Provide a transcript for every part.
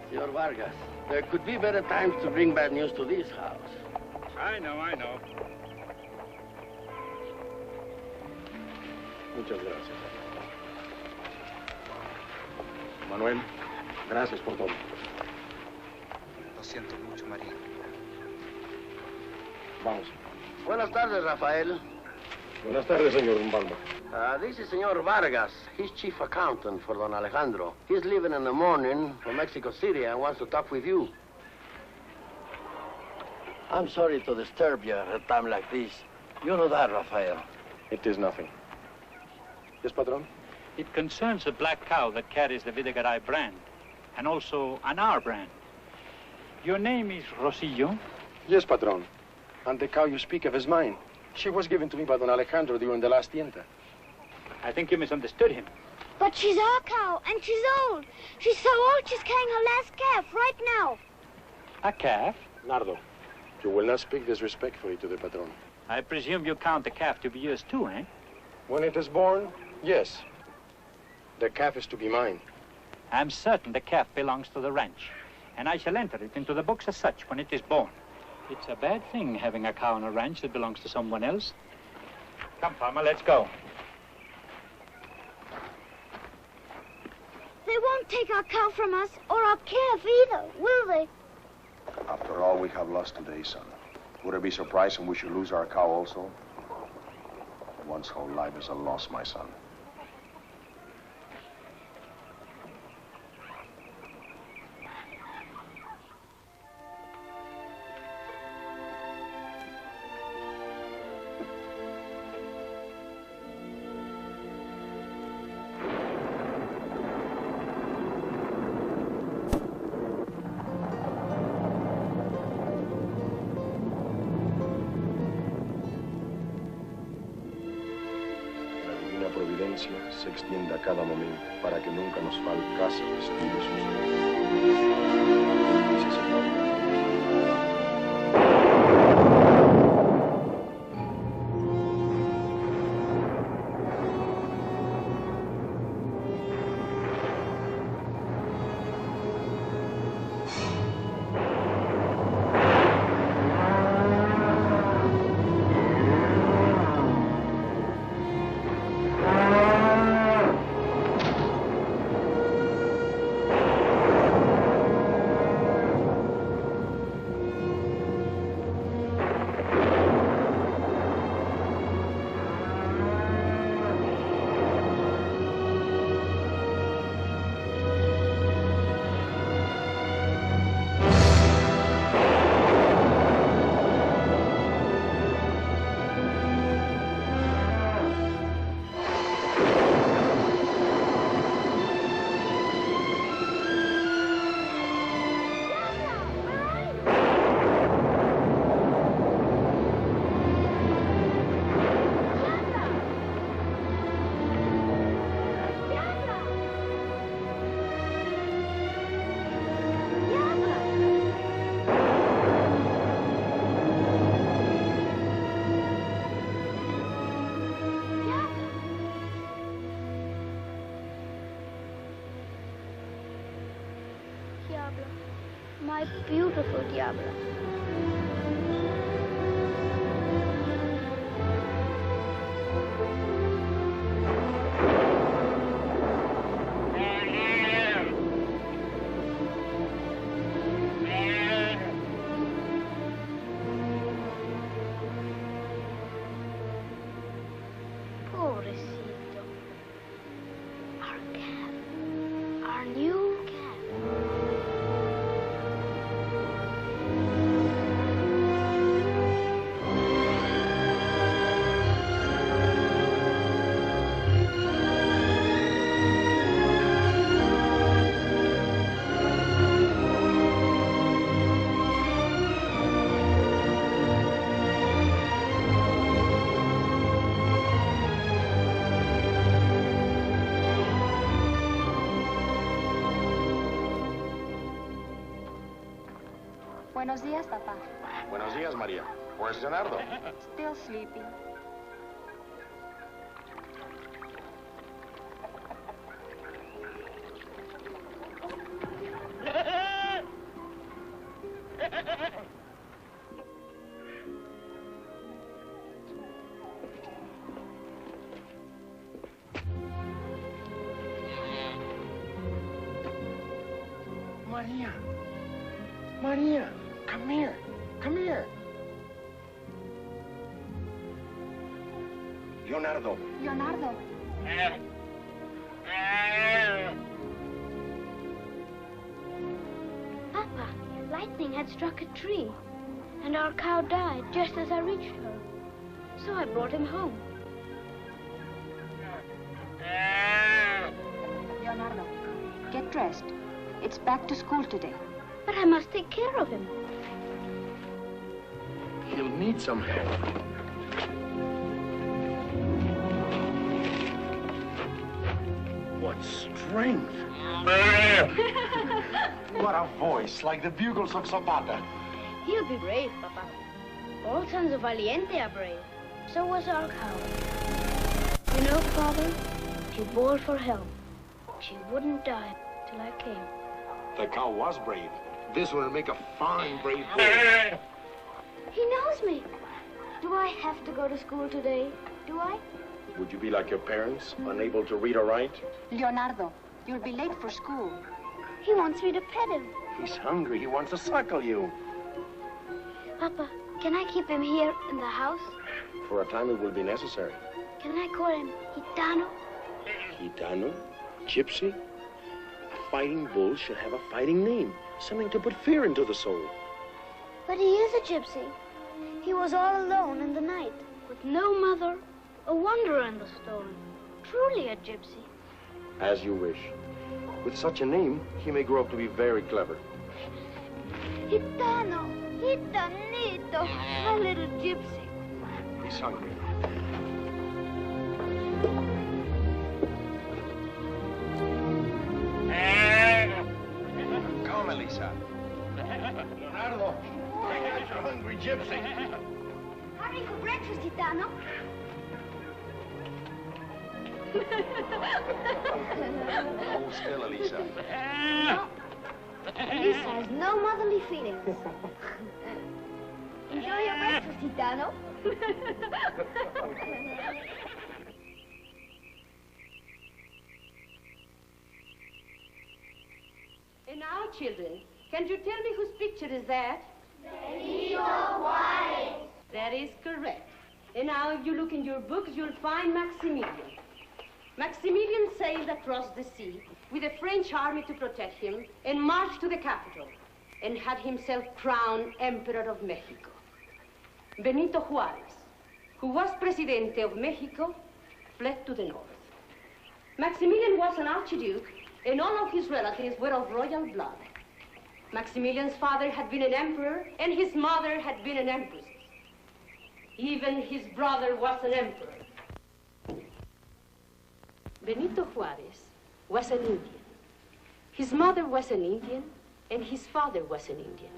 Senor Vargas, there could be better times to bring bad news to this house. I know. Muchas gracias. Manuel, gracias por todo. Lo siento mucho, María. Vamos. Buenas tardes, Rafael. Buenas tardes, señor Balma. This is Senor Vargas. He's chief accountant for Don Alejandro. He's leaving in the morning for Mexico City and wants to talk with you. I'm sorry to disturb you at a time like this. You know that, Rafael. It is nothing. Yes, Patron? It concerns a black cow that carries the Videgaray brand, and also an our brand. Your name is Rosillo? Yes, Patron. And the cow you speak of is mine. She was given to me by Don Alejandro during the last tienta. I think you misunderstood him. But she's our cow, and she's old. She's so old she's carrying her last calf right now. A calf? Nardo, you will not speak disrespectfully to the Patron. I presume you count the calf to be yours too, eh? When it is born, yes. The calf is to be mine. I'm certain the calf belongs to the ranch, and I shall enter it into the books as such when it is born. It's a bad thing having a cow on a ranch that belongs to someone else. Come, farmer, let's go. They won't take our cow from us, or our calf either, will they? After all we have lost today, son, would it be surprising we should lose our cow also? One's whole life is a loss, my son. Se extienda a cada momento para que nunca nos falte casa, vestido y sustento. Sí, señor. My beautiful Diablo. Pobrecito. Our cat. Our new cat. Buenos días, papá. Buenos días, María. Where's Leonardo? Still sleeping. Maria. Maria, come here. Come here. Leonardo. Leonardo. Papa, lightning had struck a tree, and our cow died just as I reached her. So I brought him home. Leonardo, get dressed. It's back to school today. But I must take care of him. He'll need some help. What strength! What a voice, like the bugles of Zapata. He'll be brave, Papa. All sons of Valiente are brave. So was our cow. You know, Father, she bawled for help. She wouldn't die till I came. The cow was brave. This will make a fine brave boy. He knows me. Do I have to go to school today? Do I? Would you be like your parents, unable to read or write? Leonardo, you'll be late for school. He wants me to pet him. He's hungry. He wants to suckle you. Papa, can I keep him here in the house? For a time, it will be necessary. Can I call him Gitano? Gitano? Gypsy? A fighting bull should have a fighting name. Something to put fear into the soul. But he is a gypsy. He was all alone in the night, with no mother, a wanderer in the storm. Truly a gypsy. As you wish. With such a name, he may grow up to be very clever. Gitano, Gitanito, a little gypsy. He's hungry. Come, Elisa. Leonardo, you're a hungry gypsy. Hurry for breakfast, Gitano. Hold still, Elisa. No. Lisa has no motherly feelings. Enjoy your breakfast, Gitano. And now, children, can you tell me whose picture is that? Benito Juarez. That is correct. And now, if you look in your books, you'll find Maximilian. Maximilian sailed across the sea with a French army to protect him and marched to the capital and had himself crowned Emperor of Mexico. Benito Juarez, who was Presidente of Mexico, fled to the north. Maximilian was an archduke, and all of his relatives were of royal blood. Maximilian's father had been an emperor, and his mother had been an empress. Even his brother was an emperor. Benito Juarez was an Indian. His mother was an Indian, and his father was an Indian.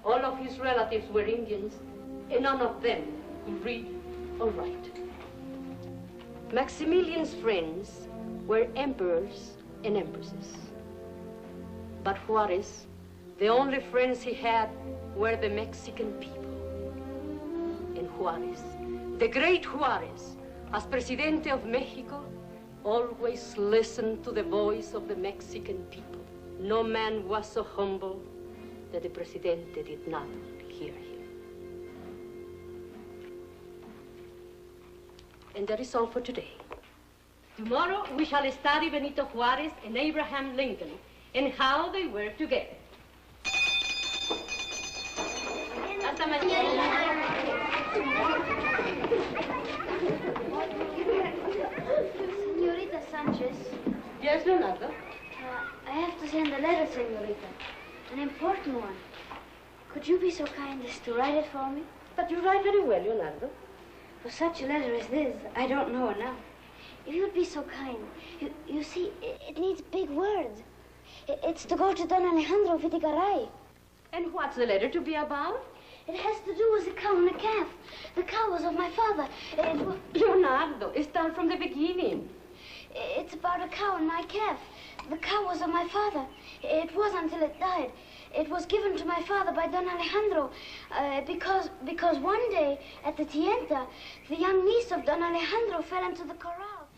All of his relatives were Indians, and none of them could read or write. Maximilian's friends were emperors and empresses. But Juarez, the only friends he had were the Mexican people. And Juarez, the great Juarez, as Presidente of Mexico, always listened to the voice of the Mexican people. No man was so humble that the Presidente did not hear him. And that is all for today. Tomorrow we shall study Benito Juarez and Abraham Lincoln and how they worked together. Hasta mañana. Senorita Sanchez. Yes, Leonardo? I have to send a letter, Senorita. An important one. Could you be so kind as to write it for me? But you write very well, Leonardo. For such a letter as this, I don't know enough. If you would be so kind. You see, it needs big words. It's to go to Don Alejandro Vitigaray. And what's the letter to be about? It has to do with a cow and a calf. The cow was of my father. Leonardo, start from the beginning. It's about a cow and my calf. The cow was of my father. It was until it died. It was given to my father by Don Alejandro because one day at the tienta, the young niece of Don Alejandro fell into the corral.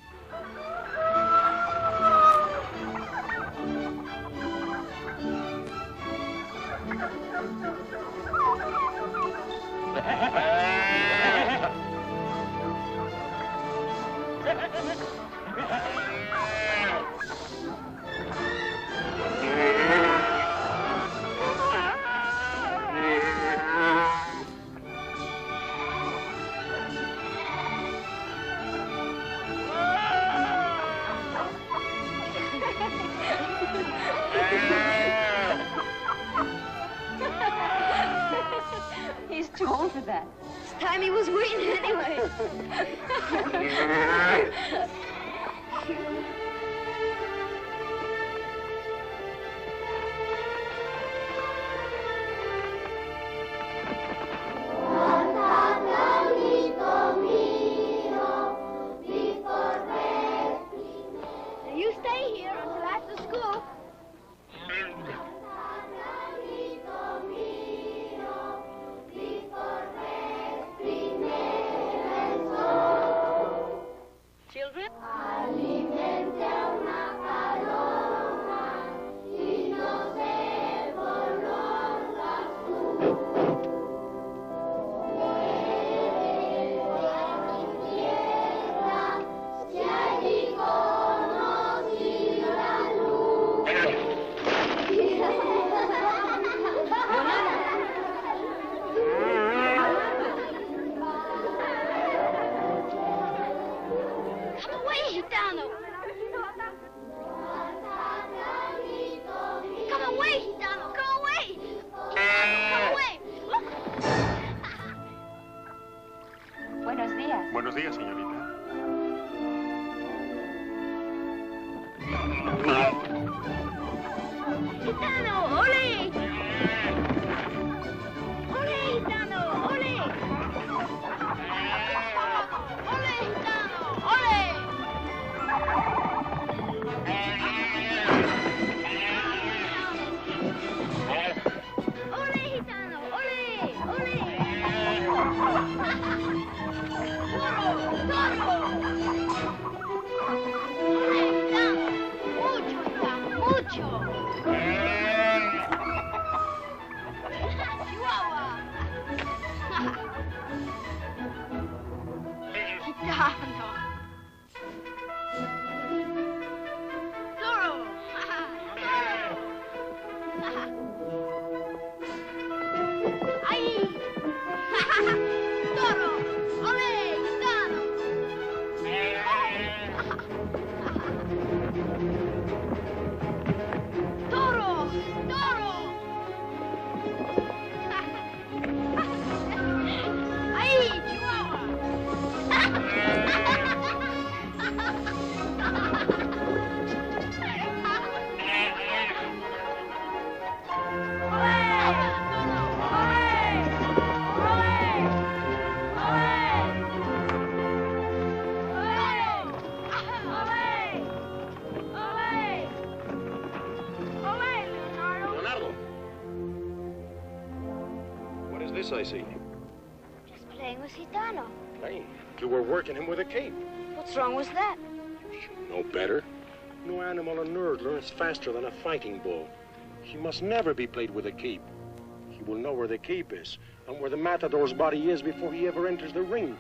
He's too old for that. It's time he was weaned anyway. You stay here until after school. Children? Come away, Gitano! Come away, Gitano! Come away! Come away! Buenos días. Buenos días, señorita. Gitano, ole! Ole, Gitano, ole! Ole, Gitano, ole! Ole, Gitano, ole! Ole! Toro! Toro! Ole, Gitano! Mucho, Gitano, mucho! Chihuahua! Gitano! Toro! Ay! Toro! Ole, Gitano! Toro! Toro! Ay, Chihuahua! Leonardo. What is this I see? Just playing with Gitano. Hey, you were working him with a cape. What's wrong with that? You should know better. No animal on earth learns faster than a fighting bull. He must never be played with a cape. He will know where the cape is and where the matador's body is before he ever enters the ring.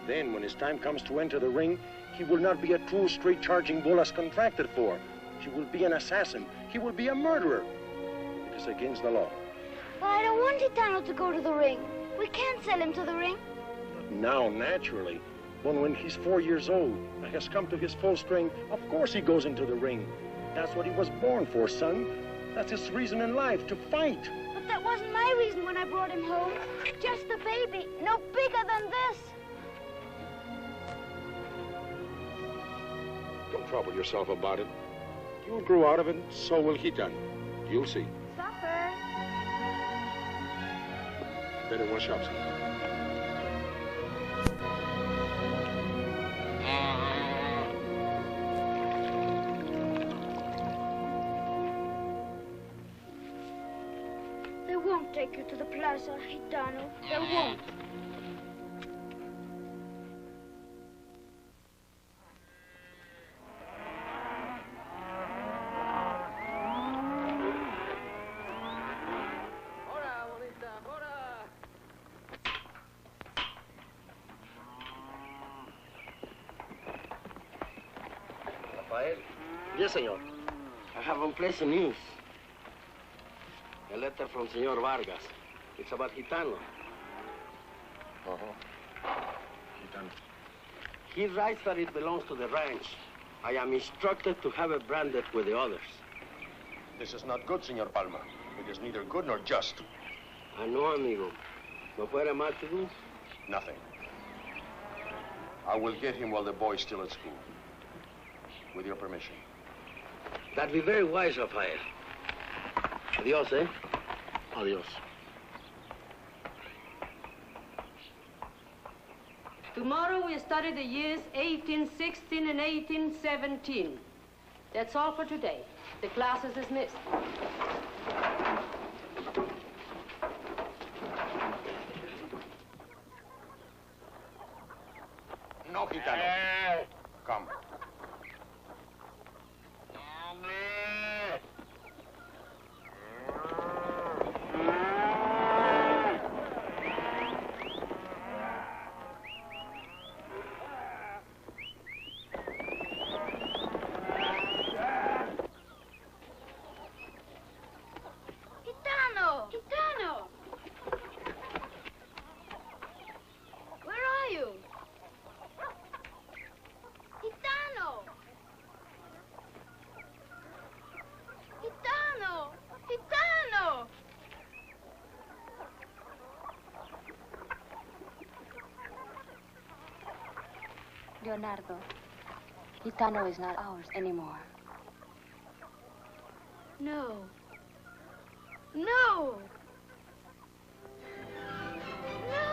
Then, when his time comes to enter the ring, he will not be a true straight-charging bull as contracted for. He will be an assassin. He will be a murderer. It is against the law. But I don't want Gitano to go to the ring. We can't sell him to the ring. Now, naturally. But when he's 4 years old and has come to his full strength, of course he goes into the ring. That's what he was born for, son. That's his reason in life, to fight. But that wasn't my reason when I brought him home. Just a baby, no bigger than this. Don't trouble yourself about it. You'll grow out of it, and so will Gitan. You'll see. Supper. Better wash up, son. They won't take you to the plaza, Gitano. They won't. Rafael. Yes, senor. I have unpleasant news. A letter from Senor Vargas. It's about Gitano. Gitano. He writes that it belongs to the ranch. I am instructed to have it branded with the others. This is not good, Senor Palma. It is neither good nor just. I know, amigo. No fuera mal to do? Nothing. I will get him while the boy's still at school. With your permission. That'd be very wise, Rafael. Adios, eh? Adios. Tomorrow we study the years 1816 and 1817. That's all for today. The class is dismissed. No, Gitano. Come. Gitano! Gitano! Where are you? Gitano! Gitano! Gitano! Leonardo, Gitano is not ours anymore. No. No! No!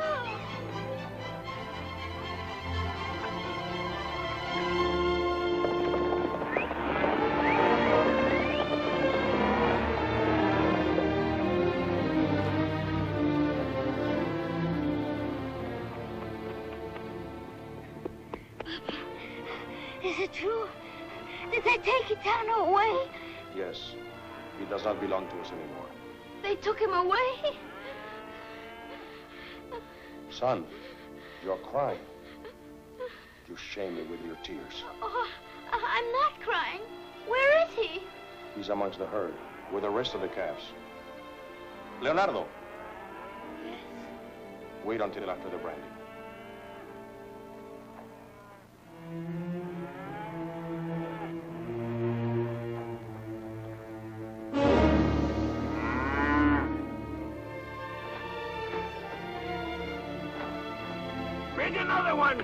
Is it true? Did they take Gitano away? Yes. He does not belong to us anymore. They took him away? Son, you're crying. You shame me with your tears. Oh, I'm not crying. Where is he? He's amongst the herd, with the rest of the calves. Leonardo. Yes. Wait until after the branding. Bring another one!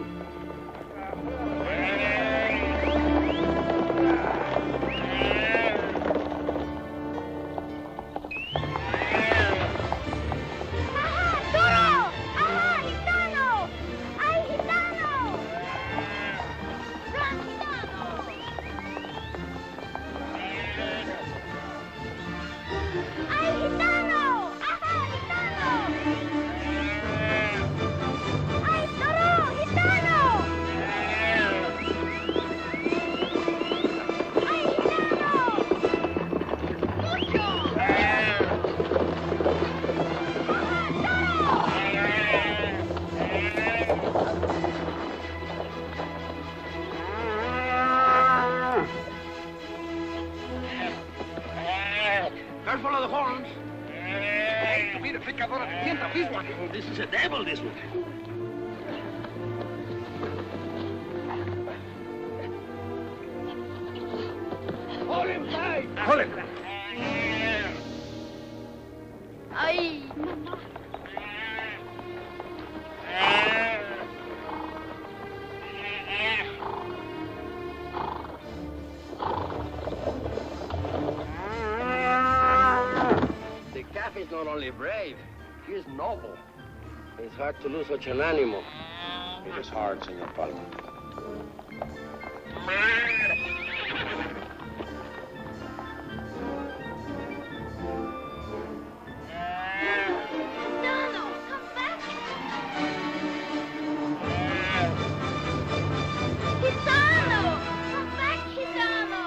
Careful of the horns. Mira, pecadora, sienta, misma. This is a devil, this one. Hold him tight. Hold him. Ay. The calf is not only brave, he is noble. It's hard to lose such an animal. It is hard, Senor Palma. Gitano, come back. Gitano, come back, Gitano.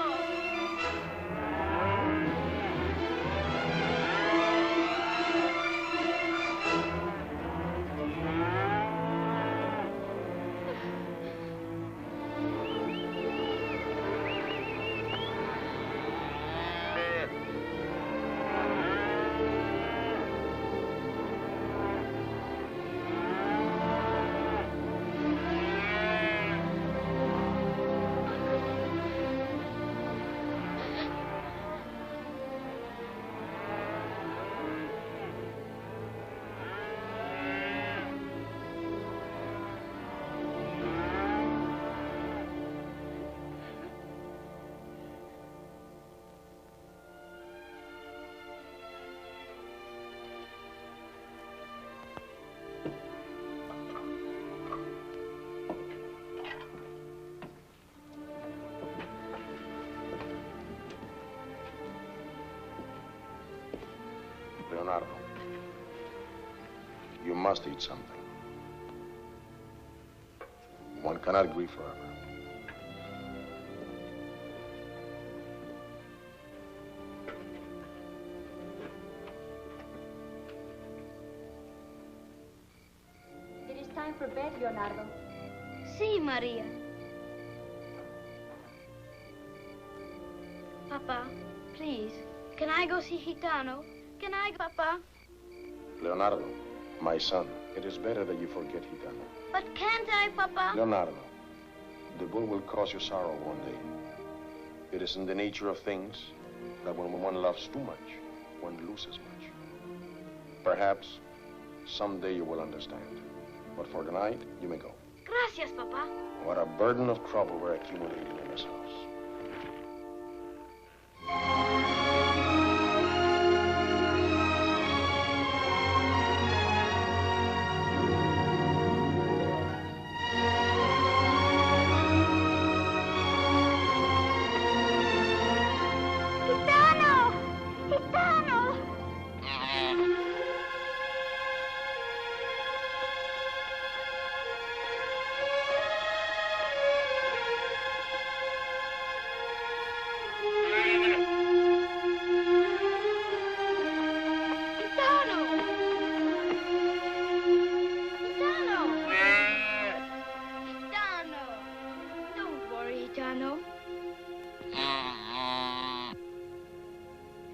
Leonardo, you must eat something. One cannot grieve forever. It is time for bed, Leonardo. Sí, Maria. Papa, please, can I go see Gitano? Can I, Papa? Leonardo, my son, it is better that you forget Gitano. But can't I, Papa? Leonardo, the bull will cause you sorrow one day. It is in the nature of things that when one loves too much, one loses much. Perhaps someday you will understand. But for tonight, you may go. Gracias, Papa. What a burden of trouble we're accumulating in this house. Gitano! Gitano!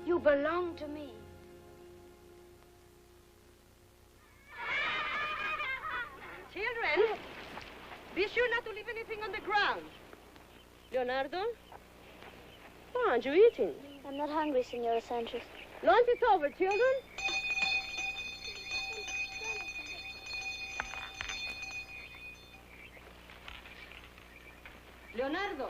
You belong to me. Children, be sure not to leave anything on the ground. Leonardo, why aren't you eating? I'm not hungry, Senora Sanchez. Lunch is over, children. Leonardo.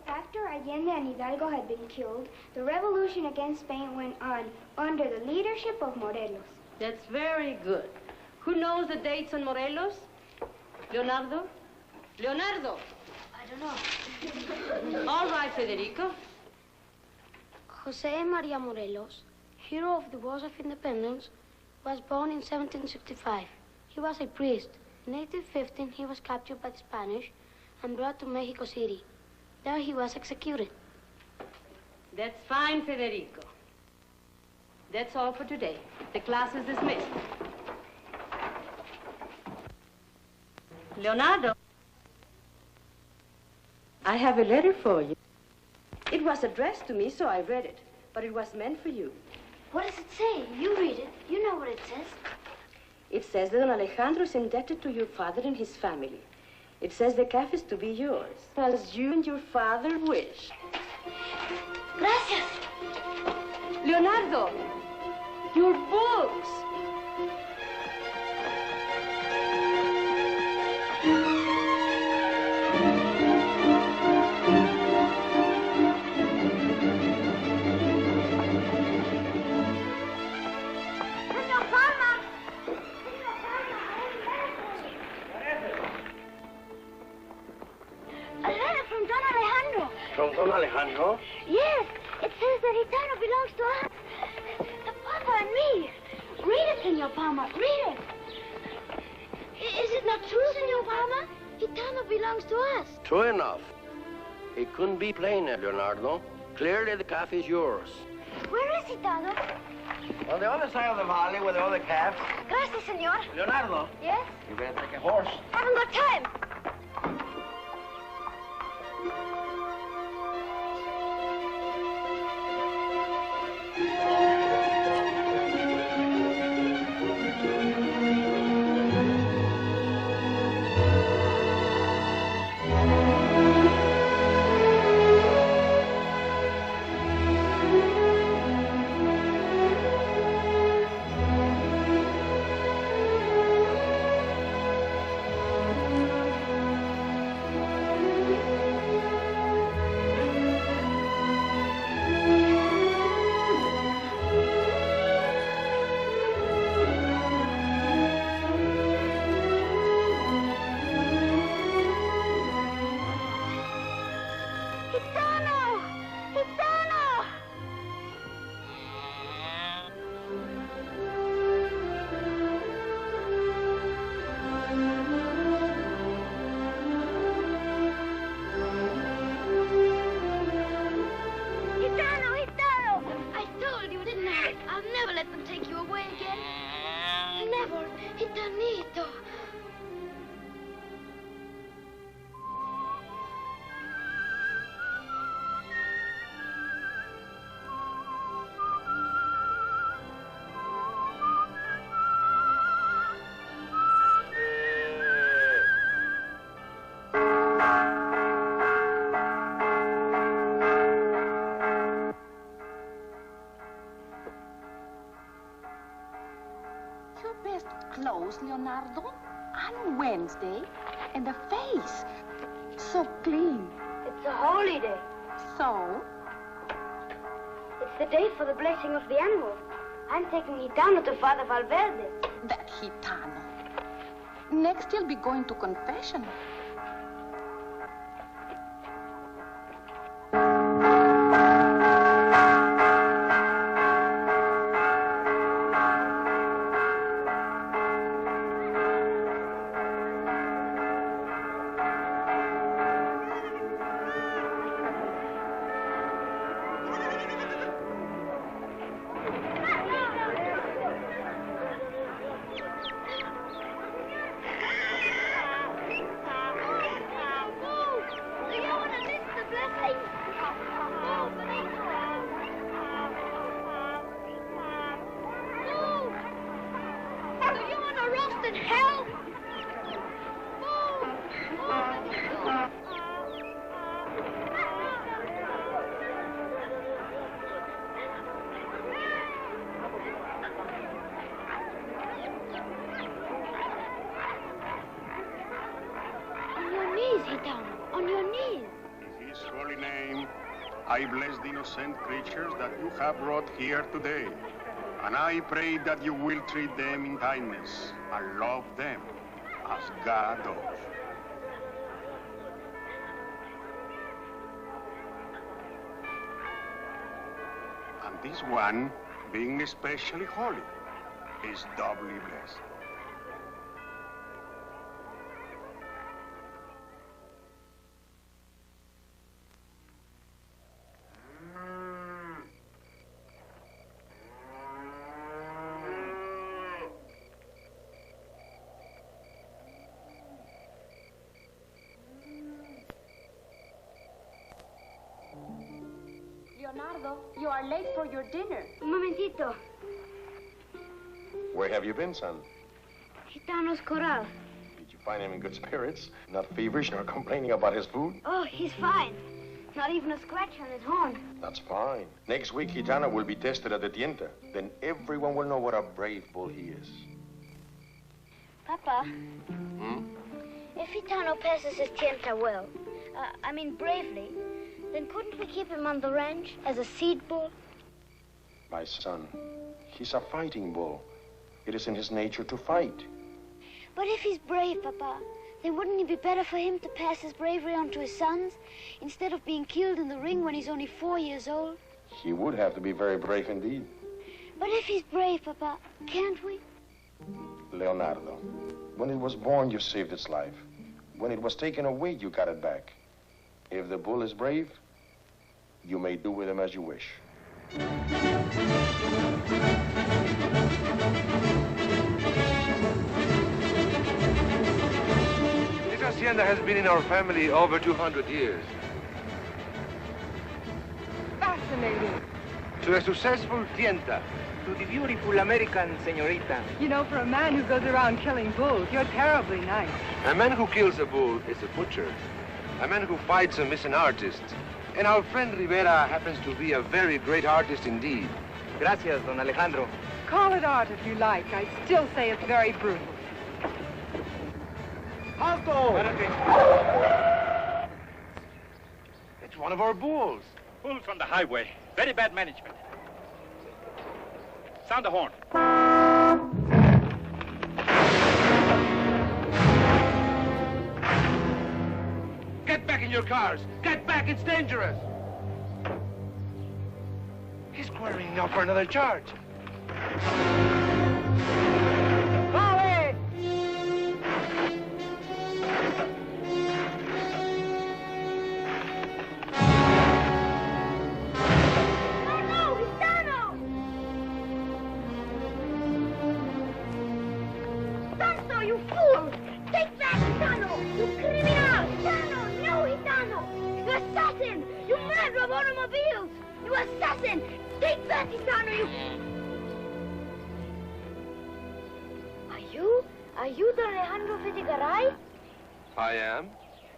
After Allende and Hidalgo had been killed, the revolution against Spain went on under the leadership of Morelos. That's very good. Who knows the dates on Morelos? Leonardo? Leonardo! I don't know. All right, Federico. Jose Maria Morelos, hero of the Wars of Independence, was born in 1765. He was a priest. In 1815, he was captured by the Spanish and brought to Mexico City. There he was executed. That's fine, Federico. That's all for today. The class is dismissed. Leonardo, I have a letter for you. It was addressed to me, so I read it. But it was meant for you. What does it say? You read it. You know what it says. It says that Don Alejandro is indebted to your father and his family. It says the cafe is to be yours, as you and your father wish. Gracias. Leonardo, your books. From Don Alejandro? Yes, it says that Gitano belongs to us. To Papa and me. Read it, Senor Palma. Read it. Is it not true, Senor Palma? Gitano belongs to us. True enough. It couldn't be plainer, Leonardo. Clearly the cafe is yours. Where is Gitano? On the other side of the valley with the other calves. Gracias, Senor. Leonardo, Yes? you better take a horse. Haven't got time. Leonardo, on Wednesday, and the face so clean. It's a holy day. So? It's the day for the blessing of the animal. I'm taking Gitano to Father Valverde. That Gitano. Next, he'll be going to confession. On your knees. In his holy name, I bless the innocent creatures that you have brought here today. And I pray that you will treat them in kindness and love them as God does. And this one, being especially holy, is doubly blessed. Leonardo, you are late for your dinner. Un momentito. Where have you been, son? Gitano's corral. Did you find him in good spirits? Not feverish nor complaining about his food? Oh, he's fine. Not even a scratch on his horn. That's fine. Next week, Gitano will be tested at the tienta. Then everyone will know what a brave bull he is. Papa, if Gitano passes his tienta well, bravely, then couldn't we keep him on the ranch as a seed bull? My son, he's a fighting bull. It is in his nature to fight. But if he's brave, Papa, then wouldn't it be better for him to pass his bravery on to his sons instead of being killed in the ring when he's only 4 years old? He would have to be very brave indeed. But if he's brave, Papa, can't we? Leonardo, when it was born, you saved its life. When it was taken away, you got it back. If the bull is brave, you may do with him as you wish. This hacienda has been in our family over 200 years. Fascinating. To a successful tienta. To the beautiful American señorita. You know, for a man who goes around killing bulls, you're terribly nice. A man who kills a bull is a butcher. A man who fights him is an artist. And our friend Rivera happens to be a very great artist indeed. Gracias, don Alejandro. Call it art if you like. I still say it's very brutal. Alto! It's one of our bulls. Pulled from the highway. Very bad management. Sound the horn. Get back in your cars! Get back, it's dangerous! He's quartering now for another charge. Volley! No, Gitano! Tanto, you fool! Take that, Gitano! You criminal! Gitano! No, Gitano! You assassin! You murderer of automobiles! You assassin! Take that, Gitano! Are you the Alejandro Fitigaray? I am.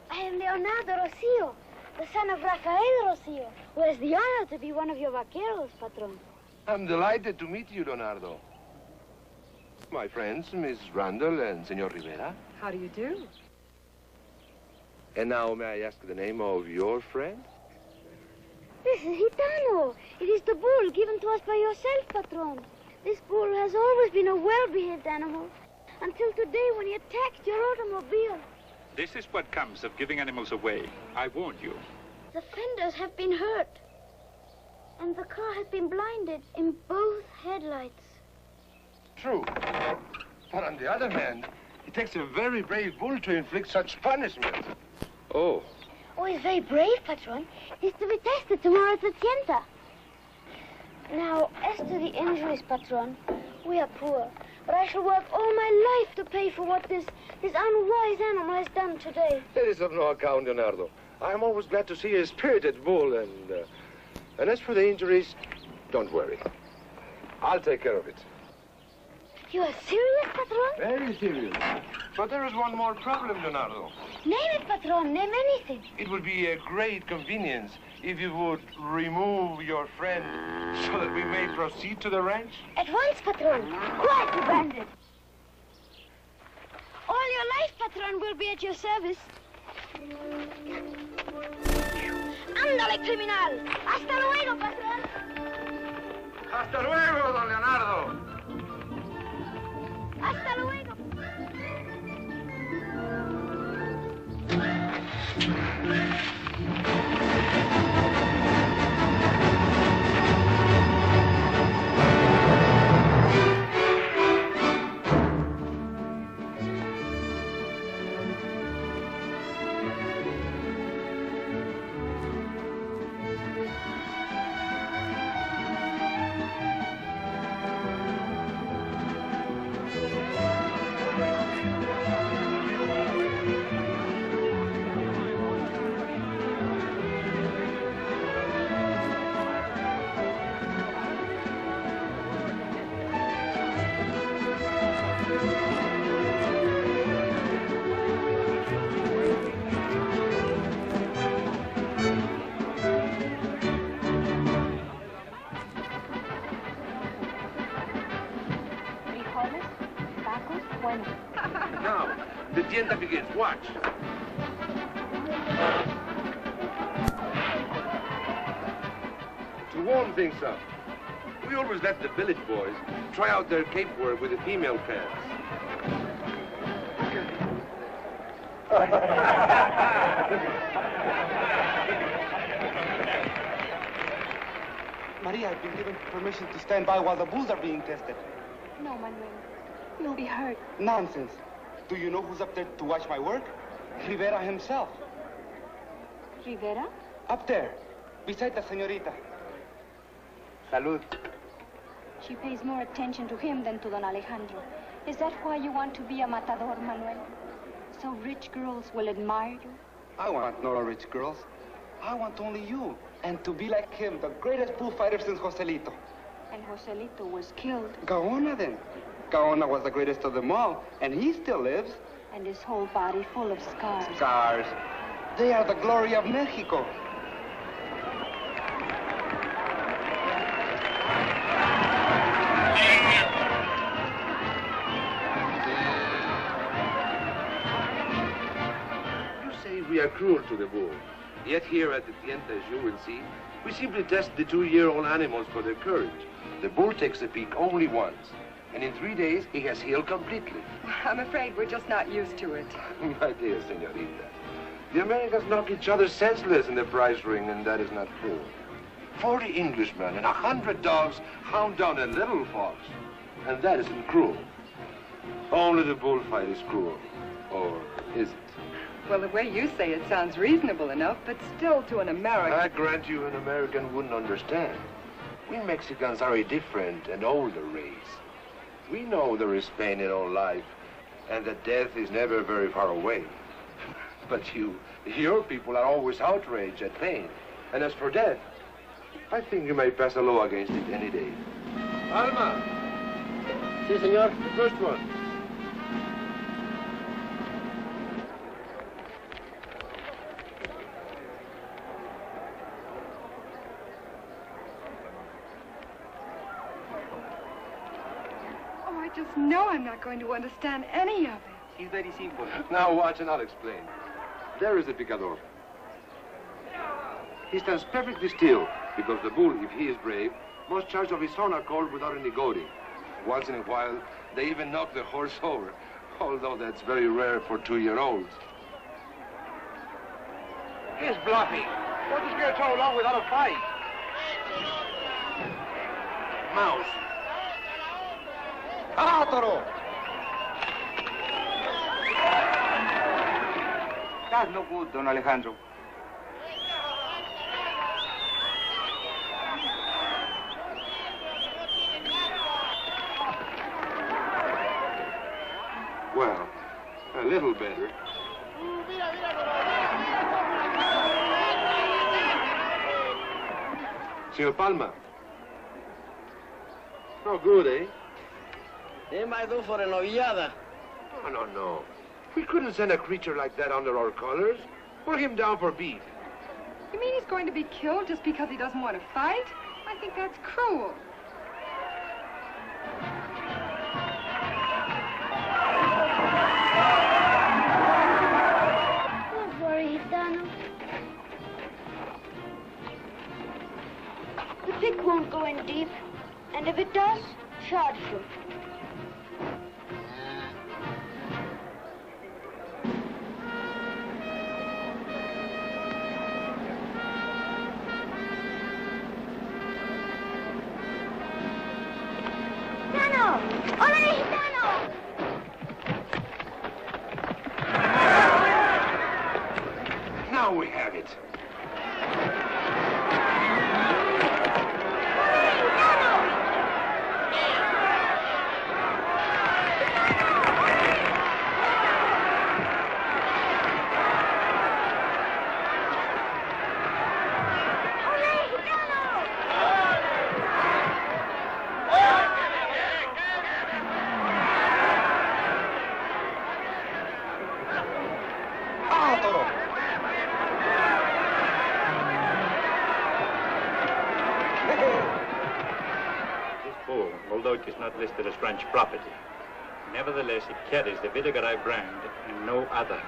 I am Leonardo Rocio, the son of Rafael Rocio, who has the honor to be one of your vaqueros, patron. I'm delighted to meet you, Leonardo. my friends, Miss Randall and Senor Rivera. How do you do? And now, may I ask the name of your friend? This is Gitano. It is the bull given to us by yourself, Patron. This bull has always been a well-behaved animal, until today when he attacked your automobile. This is what comes of giving animals away. I warned you. The fenders have been hurt, and the car has been blinded in both headlights. True. But on the other hand, it takes a very brave bull to inflict such punishment. Oh. Oh, he's very brave, Patron. He's to be tested tomorrow at the tienda. Now, as to the injuries, Patron, we are poor. But I shall work all my life to pay for what this unwise animal has done today. That is of no account, Leonardo. I'm always glad to see a spirited bull, and as for the injuries, don't worry. I'll take care of it. You are serious, Patron? Very serious. But there is one more problem, Leonardo. Name it, Patron. Name anything. It would be a great convenience if you would remove your friend so that we may proceed to the ranch. At once, Patron. Quite the bandit. All your life, Patron, will be at your service. Ándale, criminal. Hasta luego, Patron. Hasta luego, don Leonardo. Hasta luego. Now, the tienda begins. Watch. To warm things up, we always let the village boys try out their cape work with the female pants. Maria, I've been given permission to stand by while the bulls are being tested. No, Manuel. You'll be hurt. Nonsense. Do you know who's up there to watch my work? Rivera himself. Rivera? Up there, beside the señorita. Salud. She pays more attention to him than to Don Alejandro. Is that why you want to be a matador, Manuel? So rich girls will admire you? I want no rich girls. I want only you. And to be like him, the greatest bullfighter since Joselito. And Joselito was killed. Gaona, then. Gaona was the greatest of them all, and he still lives. And his whole body full of scars. Scars. They are the glory of Mexico. You say we are cruel to the bull. Yet here at the tienda, as you will see, we simply test the 2-year-old animals for their courage. The bull takes a peek only once. And in 3 days, he has healed completely. I'm afraid we're just not used to it. My dear señorita, the Americans knock each other senseless in the prize ring, and that is not cool. 40 Englishmen and 100 dogs hound down a little fox, and that isn't cruel. Only the bullfight is cruel, or is it? Well, the way you say it sounds reasonable enough, but still to an American... I grant you an American wouldn't understand. We Mexicans are a different and older race. We know there is pain in all life, and that death is never very far away. But your people are always outraged at pain. And as for death, I think you may pass a law against it any day. Alma! Si, senor. The first one. Oh, I just know I'm not going to understand any of it. It's very simple. Now watch and I'll explain. There is the picador. He stands perfectly still because the bull, if he is brave, must charge of his own accord without any goading. Once in a while, they even knock the horse over, although that's very rare for 2-year-olds. He's bluffing. What is going to go along without a fight? Mouse. Ah, Toro! That's no good, Don Alejandro. Well, a little better. Senor Palma. No good, eh? They might do for a novillada. No. We couldn't send a creature like that under our colors. Put him down for beef. You mean he's going to be killed just because he doesn't want to fight? I think that's cruel. Don't worry, Gitano. The pick won't go in deep, and if it does, charge him. Now we have it. Although it is not listed as French property. Nevertheless, it carries the Vidagaray brand and no other.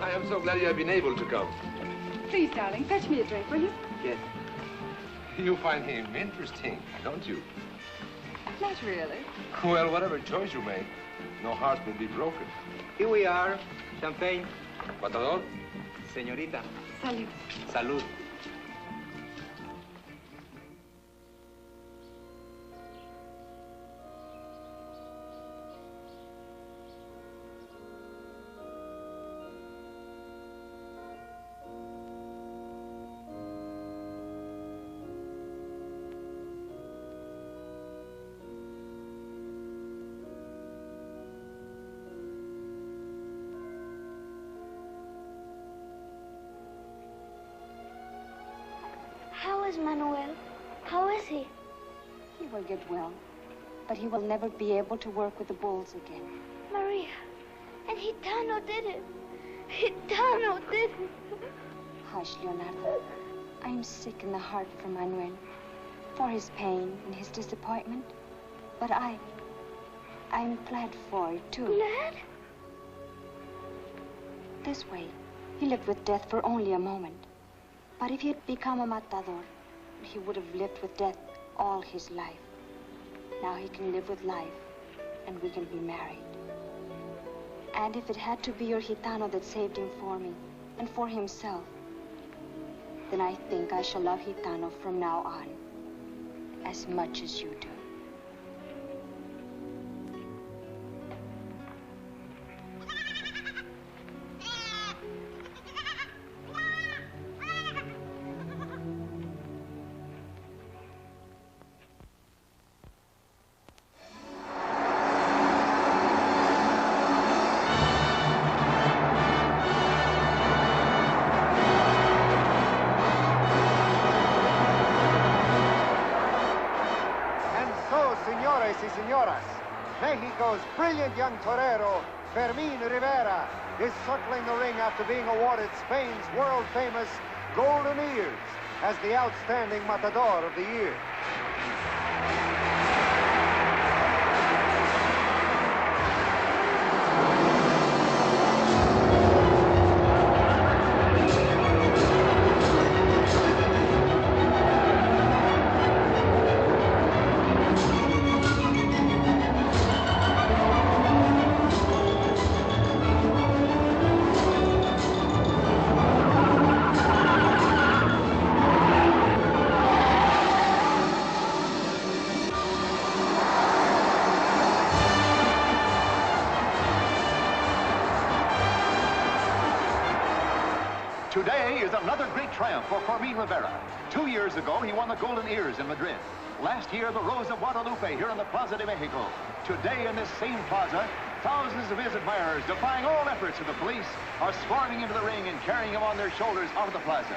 I'm so glad you have been able to come. Please, darling, fetch me a drink, will you? Yes. You find him interesting, don't you? Not really. Well, whatever choice you make, no heart will be broken. Here we are. Champagne. Matador? Señorita. Salud. Salud. How is Manuel? How is he? He will get well. but he will never be able to work with the bulls again. Maria, and Gitano did it. Gitano did it. Hush, Leonardo. I am sick in the heart for Manuel, for his pain and his disappointment. But I'm glad for it, too. Glad? This way, he lived with death for only a moment. But if he had become a matador, he would have lived with death all his life. Now he can live with life, and we can be married. And if it had to be your Gitano that saved him for me, and for himself, then I think I shall love Gitano from now on, as much as you do. Mexico's brilliant young torero, Fermin Rivera, is circling the ring after being awarded Spain's world-famous Golden Ears as the outstanding matador of the year. Today is another great triumph for Fermin Rivera. 2 years ago, he won the Golden Ears in Madrid. Last year, the Rose of Guadalupe here in the Plaza de Mexico. Today, in this same plaza, thousands of his admirers, defying all efforts of the police, are swarming into the ring and carrying him on their shoulders out of the plaza.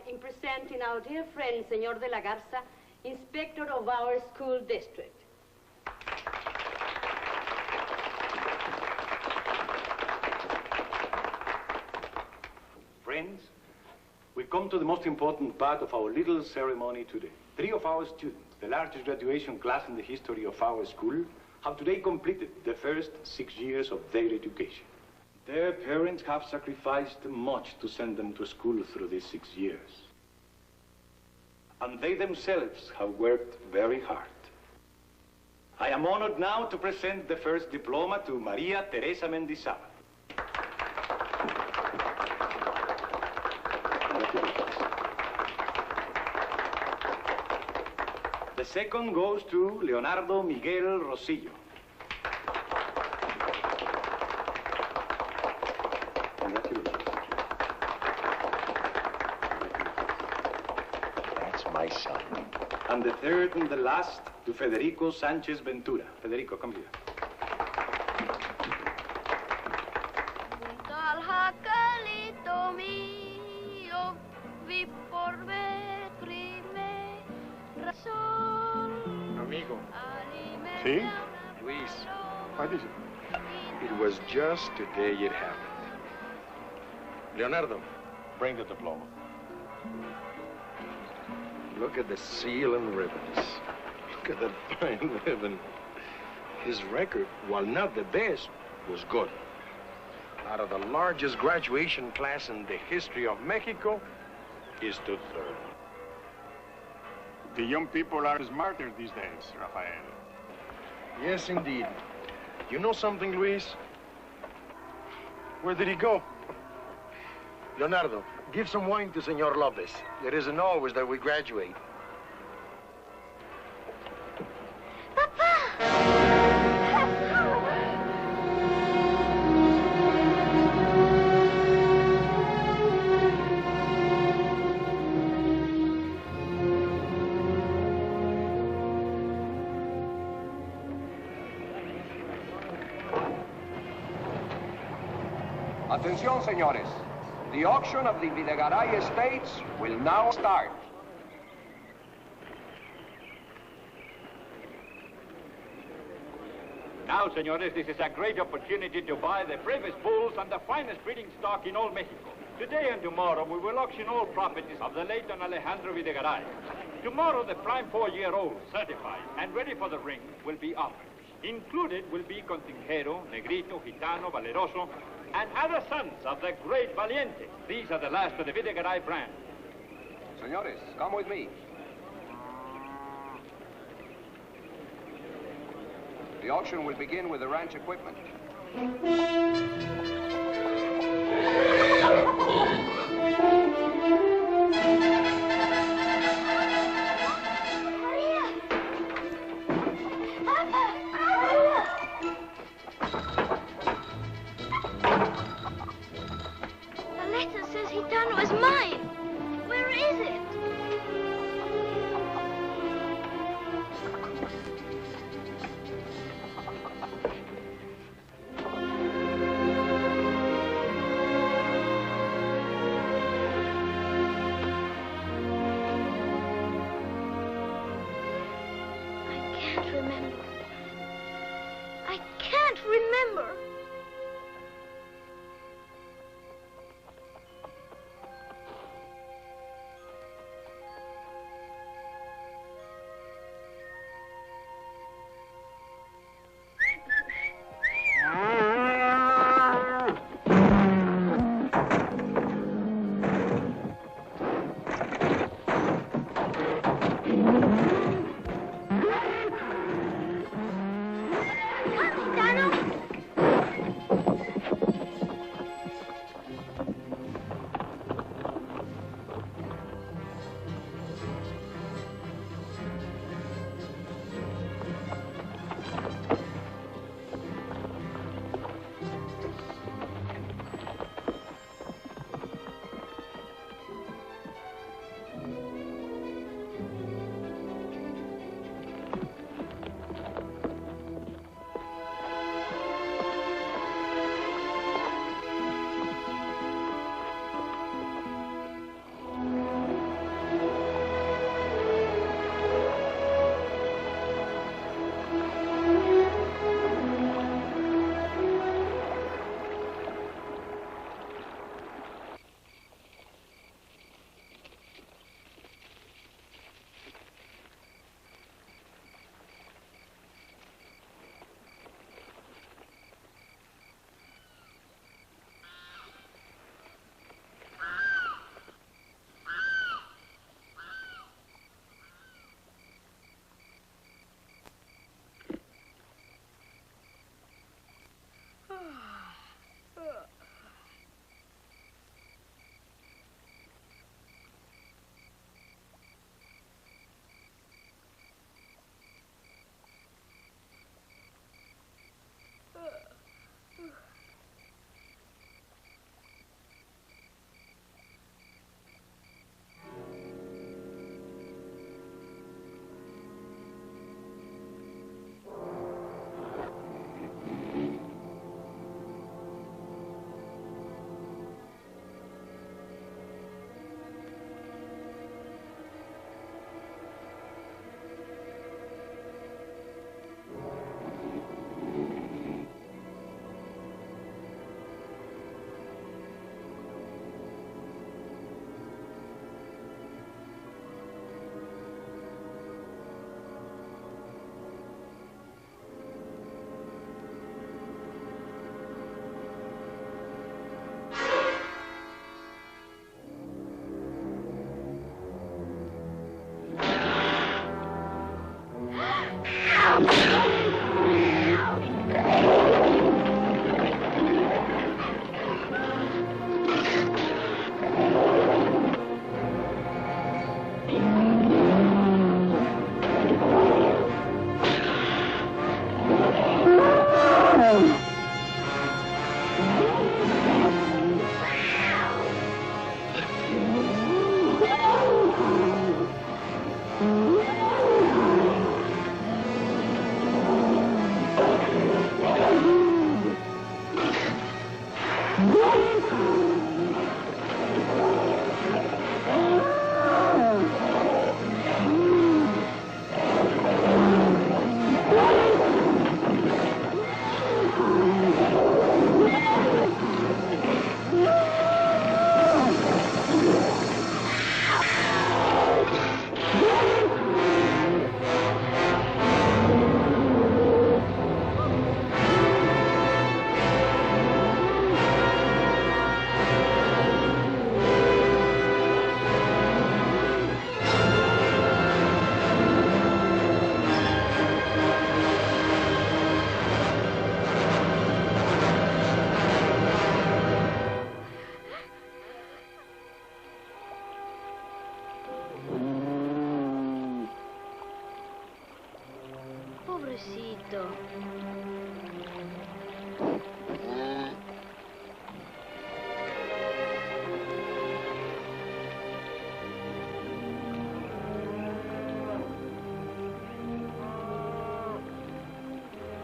In presenting our dear friend, Señor de la Garza, inspector of our school district. Friends, we come to the most important part of our little ceremony today. 3 of our students, the largest graduation class in the history of our school, have today completed the first 6 years of their education. Their parents have sacrificed much to send them to school through these 6 years. And they themselves have worked very hard. I am honored now to present the first diploma to Maria Teresa Mendizábal. The second goes to Leonardo Miguel Rosillo. My son. And the third and the last to Federico Sanchez Ventura. Federico, come here. Amigo. See? Luis. What is it? It was just today it happened. Leonardo, bring the diploma. Look at the seal and ribbons. Look at that fine ribbon. His record, while not the best, was good. Out of the largest graduation class in the history of Mexico, he stood third. The young people are smarter these days, Rafael. Yes, indeed. You know something, Luis? Where did he go? Leonardo, give some wine to Senor Lopez. It isn't always that we graduate. Atención, señores. The auction of the Videgaray estates will now start. Now, senores, this is a great opportunity to buy the bravest bulls and the finest breeding stock in all Mexico. Today and tomorrow, we will auction all properties of the late Don Alejandro Videgaray. Tomorrow, the prime 4-year-old, certified and ready for the ring, will be offered. Included will be Contingero, Negrito, Gitano, Valeroso, and other sons of the great Valiente. These are the last of the Videgaray brand. Senores, come with me. The auction will begin with the ranch equipment. Gitano is mine. Where is it? I can't remember. I can't remember. Pobrecito.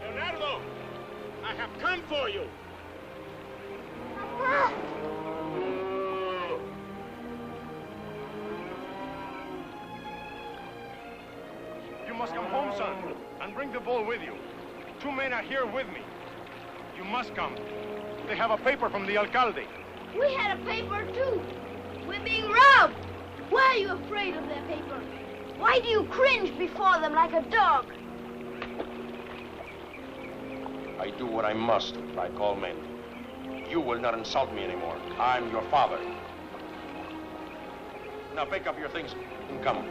Leonardo, I have come for you. You must come home, son, and bring the bull with you. 2 men are here with me. You must come. They have a paper from the alcalde. We had a paper, too. We're being robbed. Why are you afraid of their paper? Why do you cringe before them like a dog? I do what I must if I call men. You will not insult me anymore. I'm your father. Now pick up your things and come.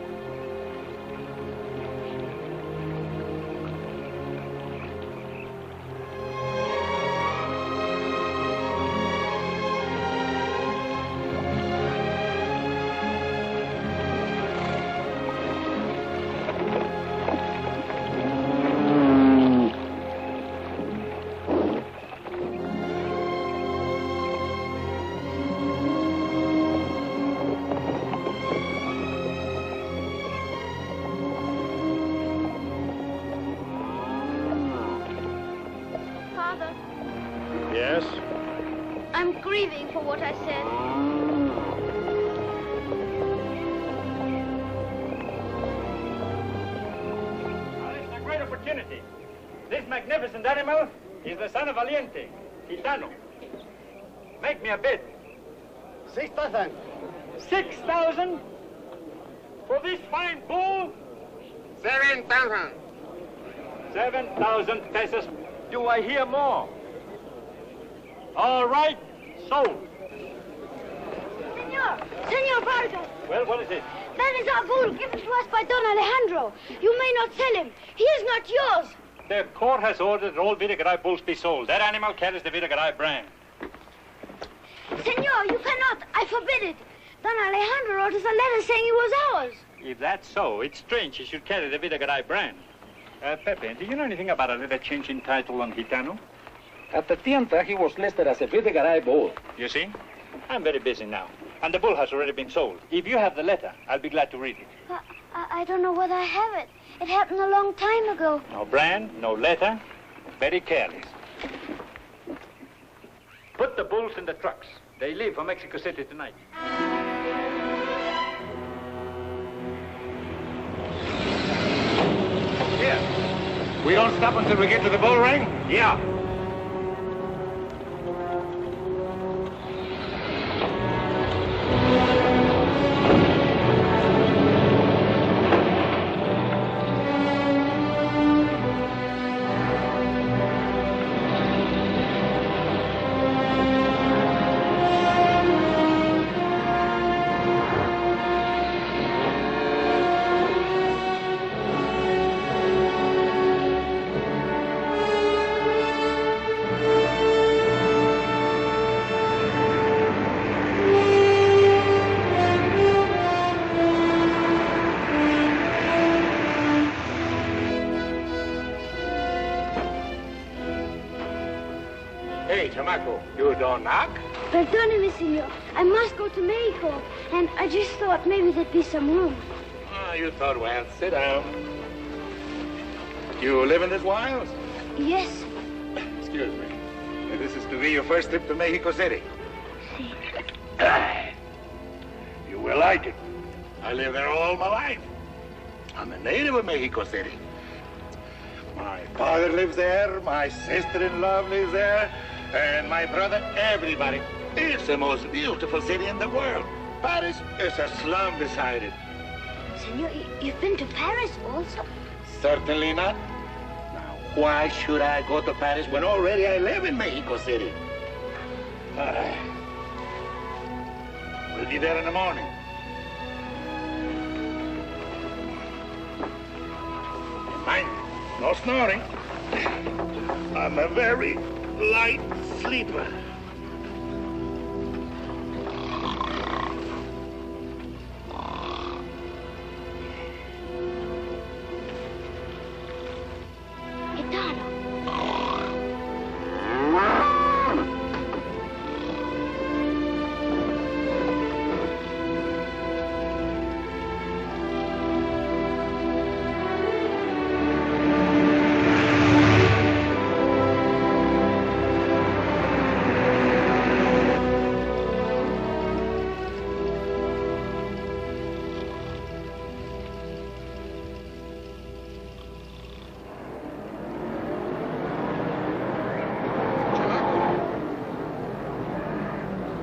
Yes? I'm grieving for what I said. This is a great opportunity. This magnificent animal is the son of Valiente, Gitano. Make me a bid. 6,000. 6,000? For this fine bull? 7,000. 7,000 pesos. Do I hear more? All right, sold. Senor Vargas. Well, what is it? That is our bull given to us by Don Alejandro. You may not sell him. He is not yours. The court has ordered that all Vidagaray bulls be sold. That animal carries the Vidagaray brand. Senor, you cannot. I forbid it. Don Alejandro wrote us a letter saying it was ours. If that's so, it's strange he should carry the Vidagaray brand. Pepe, do you know anything about a letter change in title on Gitano? At the tienda, he was listed as a Vidagaray bull. You see? I'm very busy now. And the bull has already been sold. If you have the letter, I'll be glad to read it. I don't know whether I have it. It happened a long time ago. No brand, no letter. Very careless. Put the bulls in the trucks. They leave for Mexico City tonight. Here. We don't stop until we get to the bull ring? Yeah. Hey, chamaco, you don't knock? Perdóneme, senor. I must go to Mexico, and I just thought maybe there'd be some room. Oh, you thought, well, sit down. You live in this wilds? Yes. Excuse me. This is to be your first trip to Mexico City. Si. You will like it. I lived there all my life. I'm a native of Mexico City. My father lives there, my sister-in-law lives there, and my brother, everybody. It's the most beautiful city in the world. Paris is a slum beside it. Senor, you've been to Paris also? Certainly not. Now, why should I go to Paris when already I live in Mexico City? We'll be there in the morning. Mind, no snoring. I'm a very light sleeper.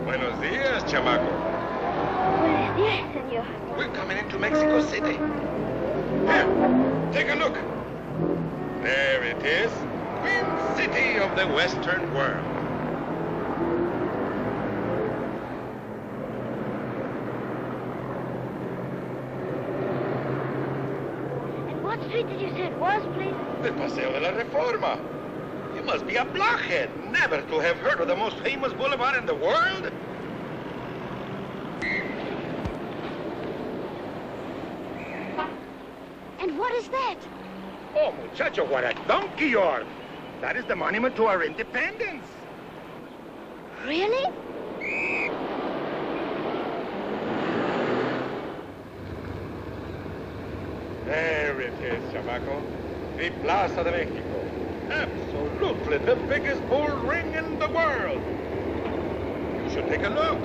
Buenos días, chamaco. Buenos días, senor. We're coming into Mexico City. Here, take a look. There it is. Queen City of the Western world. And what street did you say it was, please? El Paseo de la Reforma. You must be a blockhead never to have heard of the most famous boulevard in the world. And what is that? Oh, muchacho, what a donkey you are. That is the monument to our independence. Really? There it is, chamaco. The Plaza de Mexico. Absolutely the biggest bull ring in the world. You should take a look.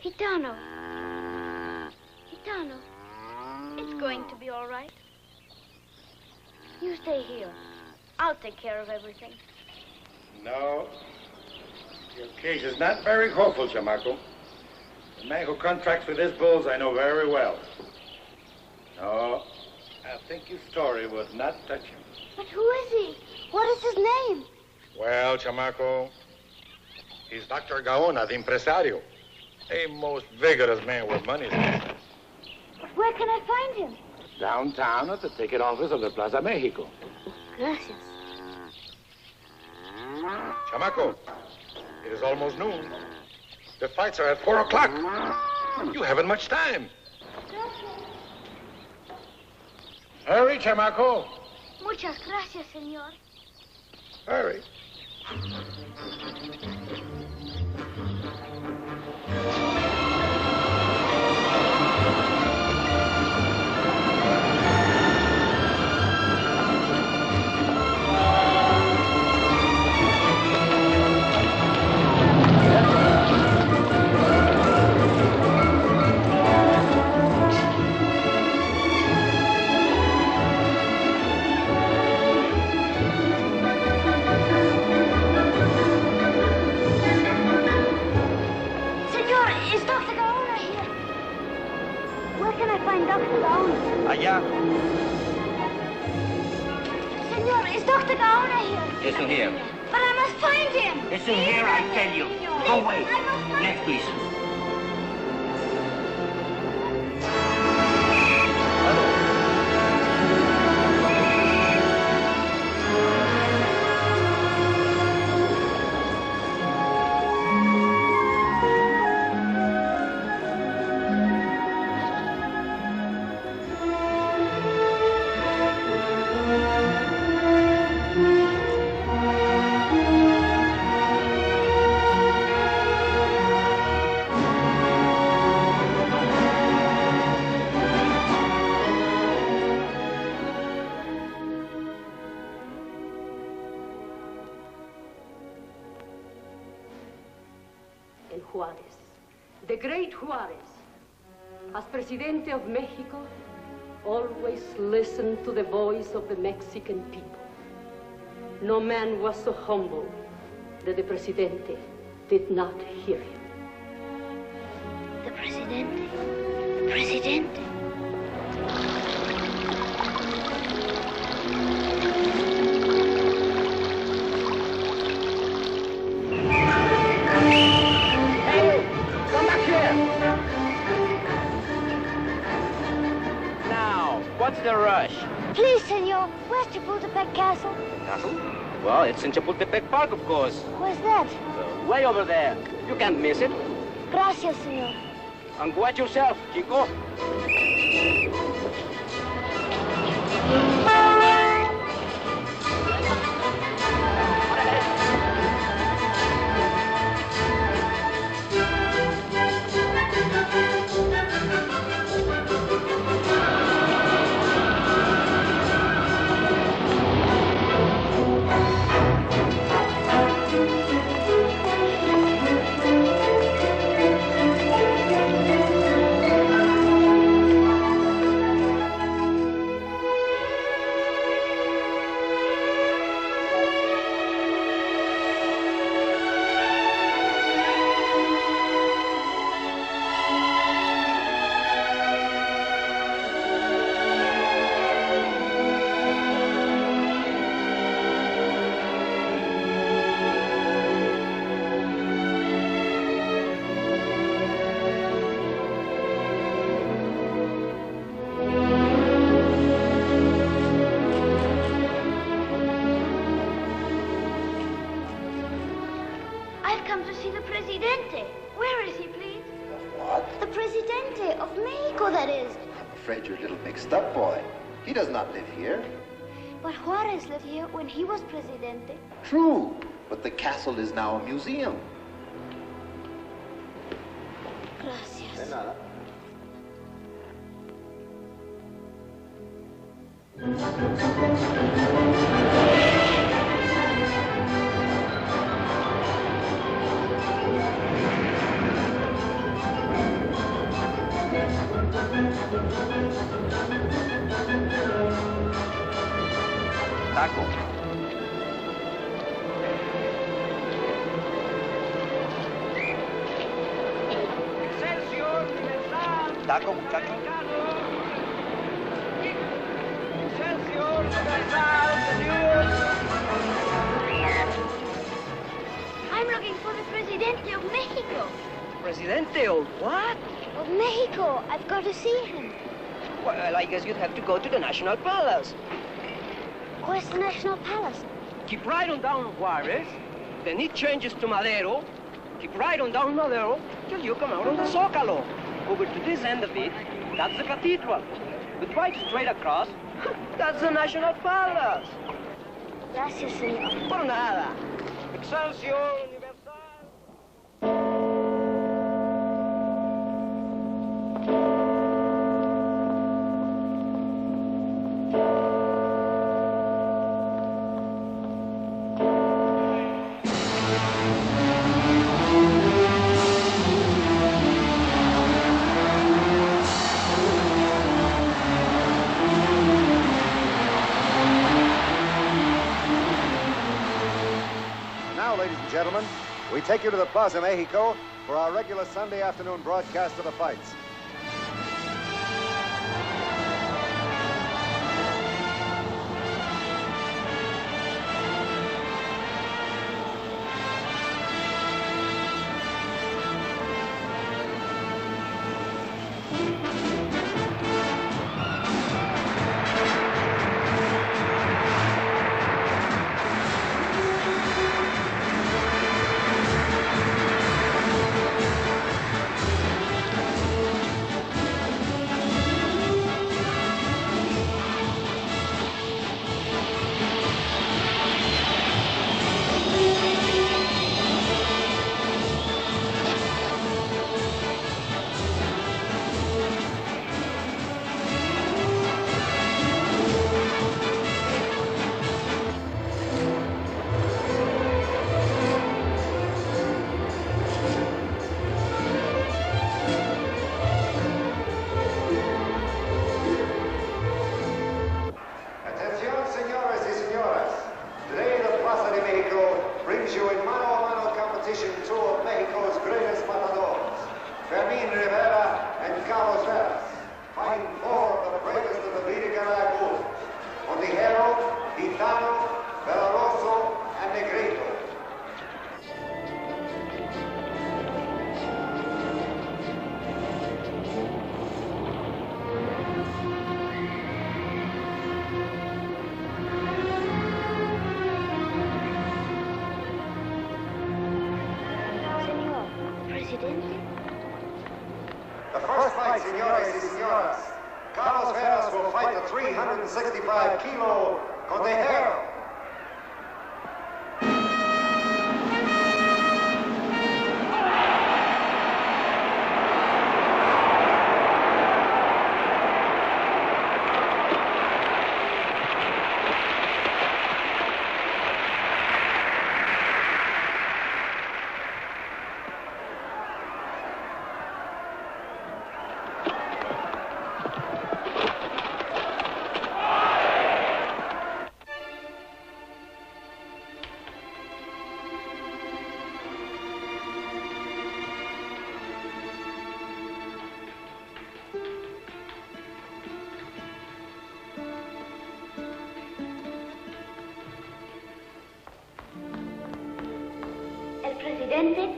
Gitano. Gitano. It's going to be all right. You stay here. I'll take care of everything. No. Your case is not very hopeful, chamaco. The man who contracts with his bulls I know very well. No, I think your story would not touch him. But who is he? What is his name? Well, chamaco, he's Dr. Gaona, the impresario. A most vigorous man with money. But where can I find him? Downtown at the ticket office of the Plaza Mexico. Gracias. Chamaco, it is almost noon. The fights are at 4 o'clock. You haven't much time. Hurry, chamaco. Muchas gracias, señor. Hurry. Allá. Senor, is Dr. Gaona here? Isn't here. But I must find him. Isn't here, I tell you. Go away. Next, please. The great Juarez, as Presidente of Mexico, always listened to the voice of the Mexican people. No man was so humble that the Presidente did not hear him. The Presidente. The Presidente. What's the rush? Please, senor, where's Chapultepec Castle? Castle? Well, it's in Chapultepec Park, of course. Where's that? Way over there. You can't miss it. Gracias, senor. And watch yourself, chico. He was Presidente. True, but the castle is now a museum. Gracias. De nada. Taco. Excelsior! taco, muchacho. I'm looking for the Presidente of Mexico. Presidente of what? Of Mexico. I've got to see him. Well, I guess you'd have to go to the National Palace. Where's the National Palace? Keep right on down Juarez, then it changes to Madero. Keep right on down Madero till you come out on the Zócalo. Over to this end of it, that's the cathedral. But right straight across, that's the National Palace. Gracias, señor. Por nada. Excelsior Universal. Gentlemen, we take you to the Plaza Mexico for our regular Sunday afternoon broadcast of the fights. The first fight, senores y señoras. Carlos Veras will fight the 365-kilo Cordero. Presidente?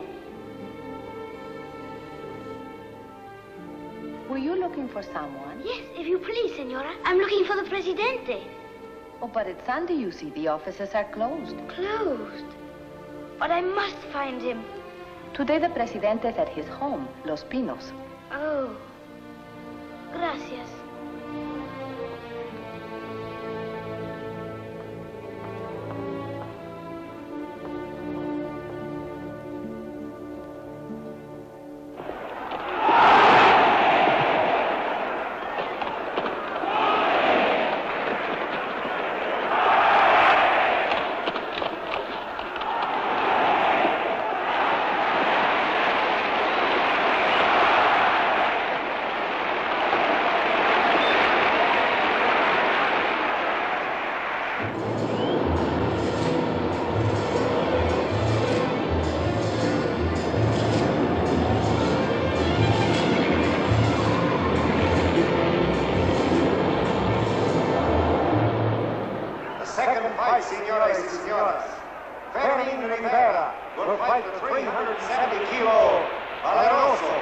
Were you looking for someone? Yes, if you please, senora. I'm looking for the Presidente. Oh, but it's Sunday, you see. The offices are closed. Closed? But I must find him. Today the Presidente is at his home, Los Pinos. Oh. Gracias. señores y señoras, Fermín Rivera will fight the 370-kilo Valeroso.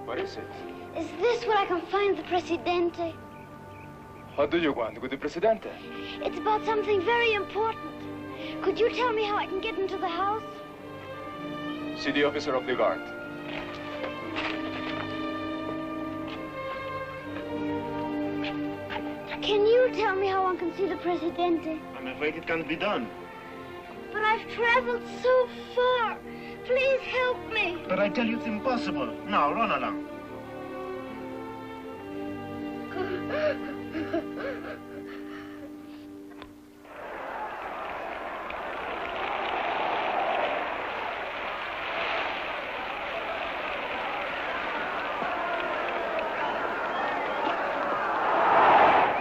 What is it? Is this where I can find the Presidente? What do you want with the Presidente? It's about something very important. Could you tell me how I can get into the house? See the officer of the guard. Can you tell me how one can see the Presidente? I'm afraid it can't be done. But I've traveled so far. Please help me. But I tell you it's impossible. Now, run along.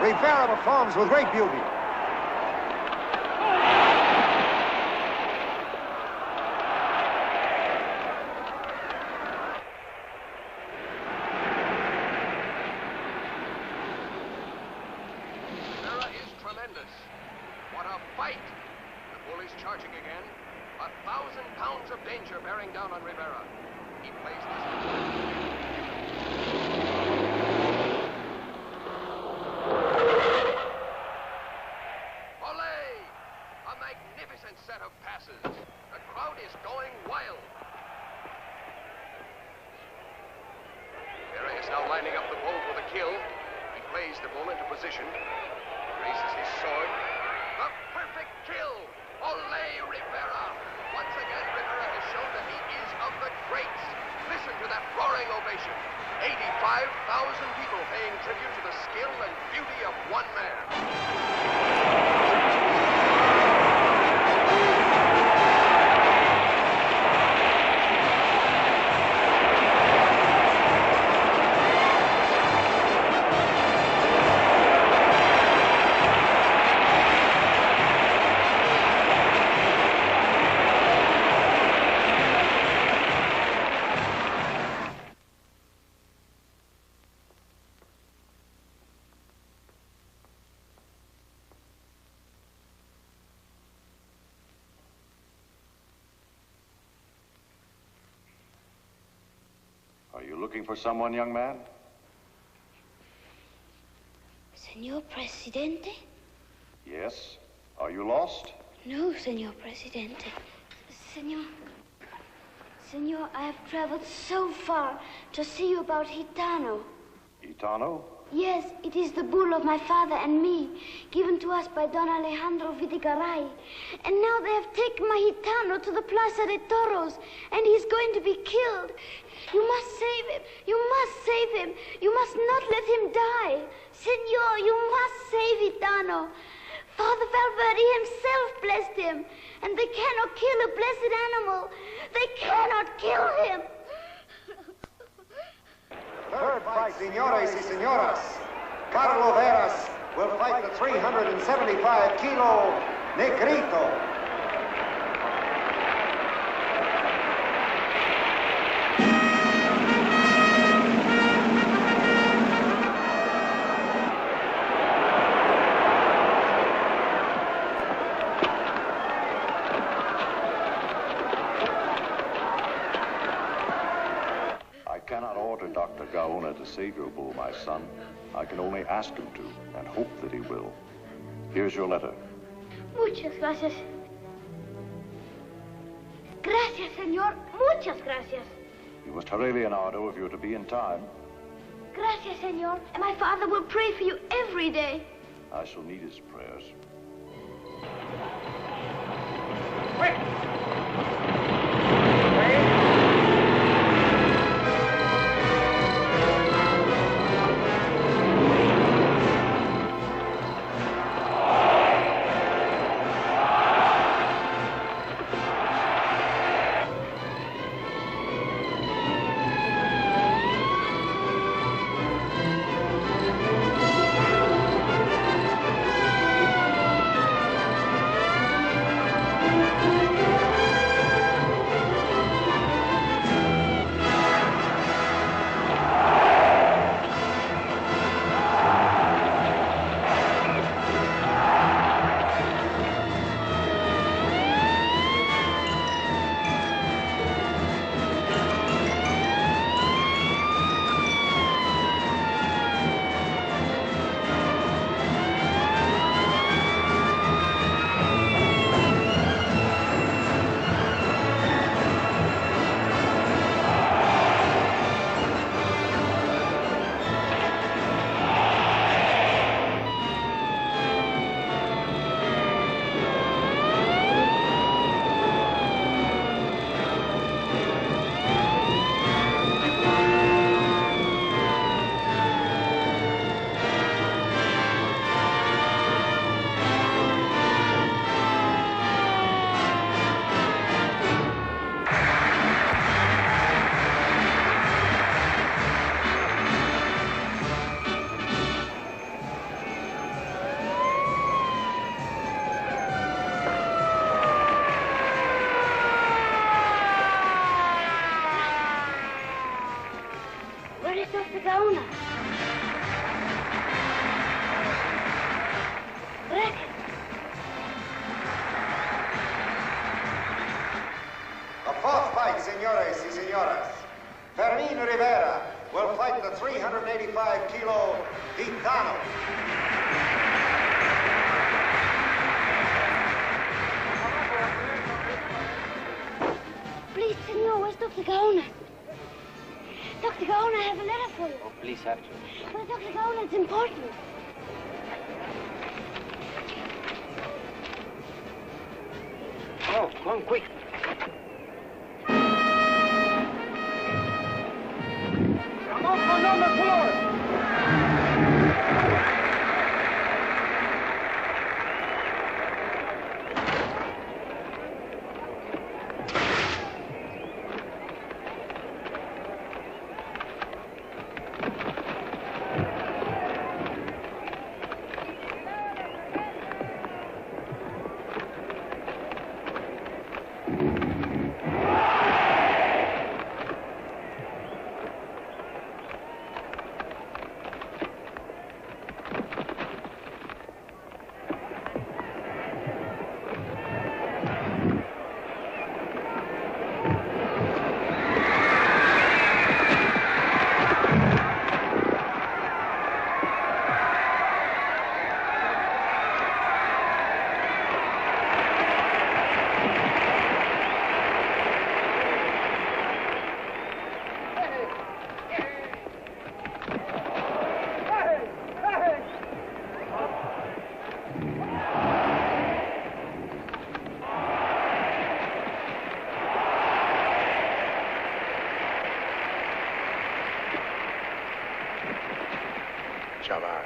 Rivera performs with great beauty. What a fight! The bull is charging again. 1,000 pounds of danger bearing down on Rivera. He plays this. Set of passes. The crowd is going wild. Rivera is now lining up the bull for the kill. He plays the bull into position. Raises his sword. The perfect kill. Ole Rivera. Once again, Rivera has shown that he is of the greats. Listen to that roaring ovation. 85,000 people paying tribute to the skill and beauty of one man. Are you looking for someone, young man? Senor Presidente? Yes. Are you lost? No, Senor Presidente. Senor, I have traveled so far to see you about Gitano. Gitano? Yes, it is the bull of my father and me, given to us by Don Alejandro Vidigaray. And now they have taken my Gitano to the Plaza de Toros, and he's going to be killed. You must save him. You must save him. You must not let him die. Senor, you must save Gitano. Father Valverde himself blessed him, And they cannot kill a blessed animal. They cannot kill him. Third fight, senores y señoras. Carlo Veras will fight the 375-kilo Negrito. Dr. Gaona to save your bull, my son. I can only ask him to, and hope that he will. Here's your letter. Muchas gracias. Gracias, señor. Muchas gracias. You must hurry, Leonardo, if you're to be in time. Gracias, señor. And my father will pray for you every day. I shall need his prayers. Quick! Senores y señoras, Fermin Rivera will fight the 385-kilo Gitano. Please, senor, where's Dr. Gaona? Dr. Gaona, I have a letter for you. Oh, please, have to. But Dr. Gaona, it's important. Oh, come on, quick. On the floor! Chavaco.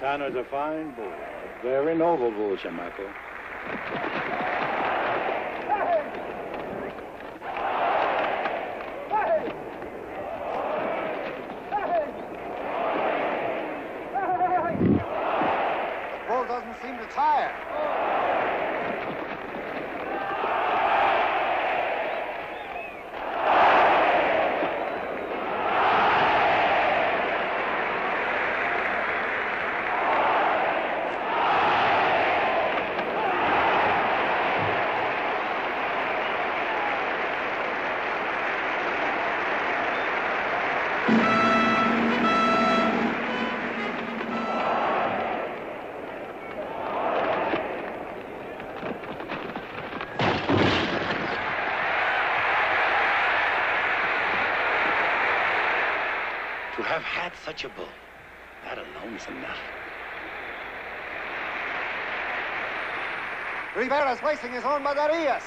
Montano's a fine bull. A very noble bull, Chamaco. The bull doesn't seem to tire. To have had such a bull, that alone is enough. Rivera's wasting his own baterías.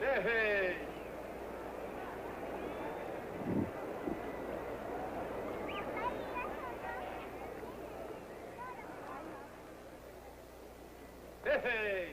Hey! Hey!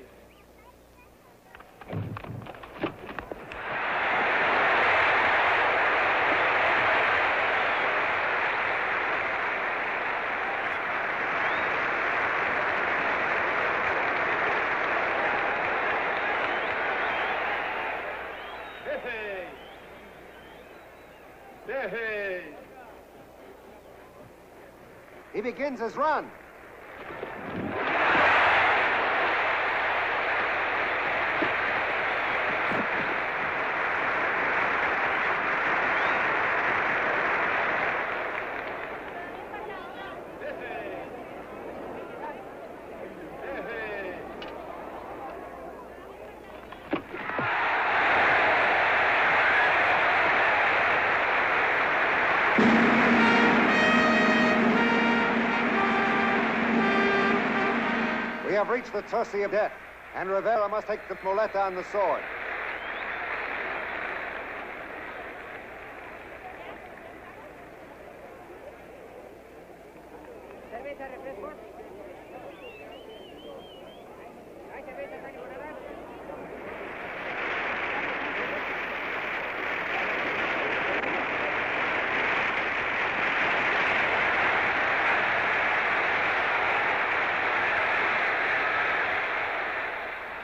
Hey! He begins his run. We have reached the Tosi of death, and Rivera must take the muleta and the sword.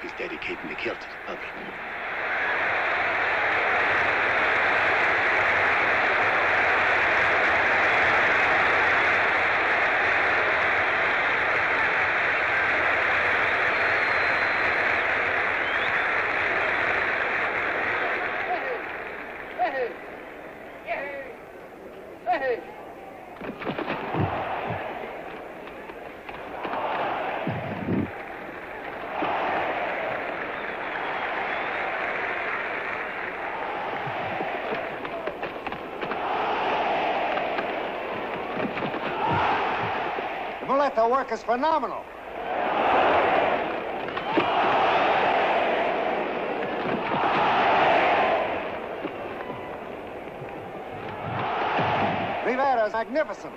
He's dedicating the kill to the public. The muleta work is phenomenal. Rivera's magnificent.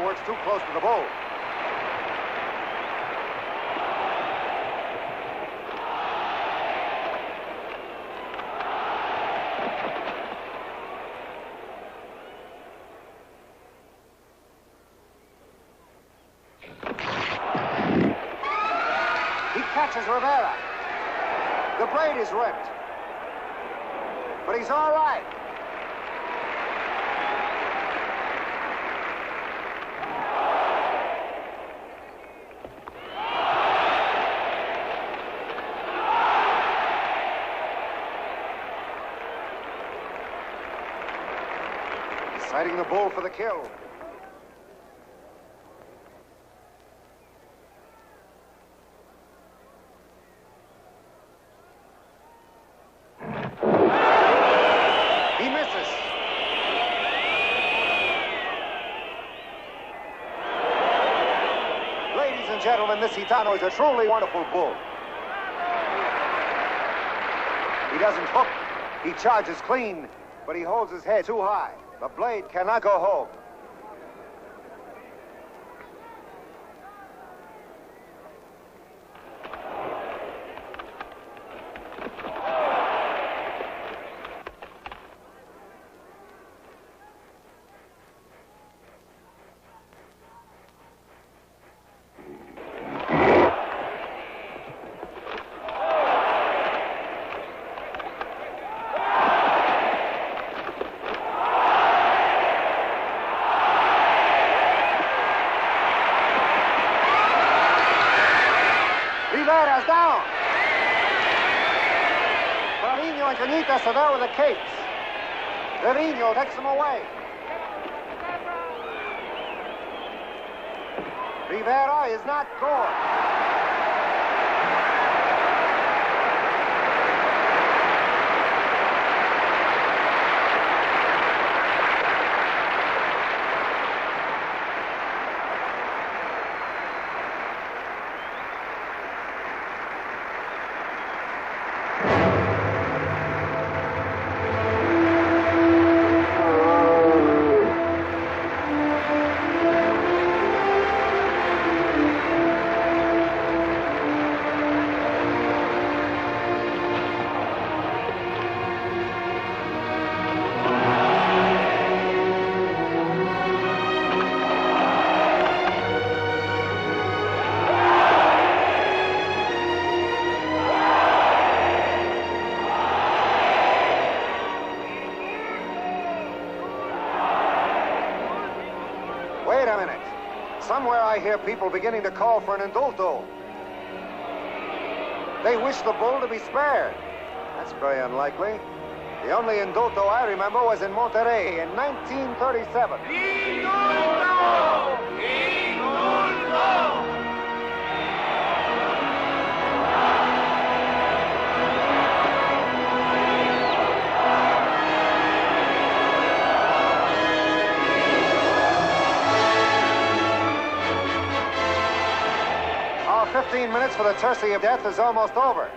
Works too close to the bull. catches Rivera. The blade is ripped. But he's all right. Sighting the bull for the kill. He misses. Ladies and gentlemen, this Gitano is a truly wonderful bull. He doesn't hook. He charges clean, but he holds his head too high. The blade cannot go home. Rivera's down. Trevino and Canitas are there with the capes. Trevino takes them away. Rivera is not gored. Wait a minute. Somewhere I hear people beginning to call for an indulto. They wish the bull to be spared. That's very unlikely. The only indulto I remember was in Monterrey in 1937. Indulto! Indulto! Our 15 minutes for the Tercy of Death is almost over.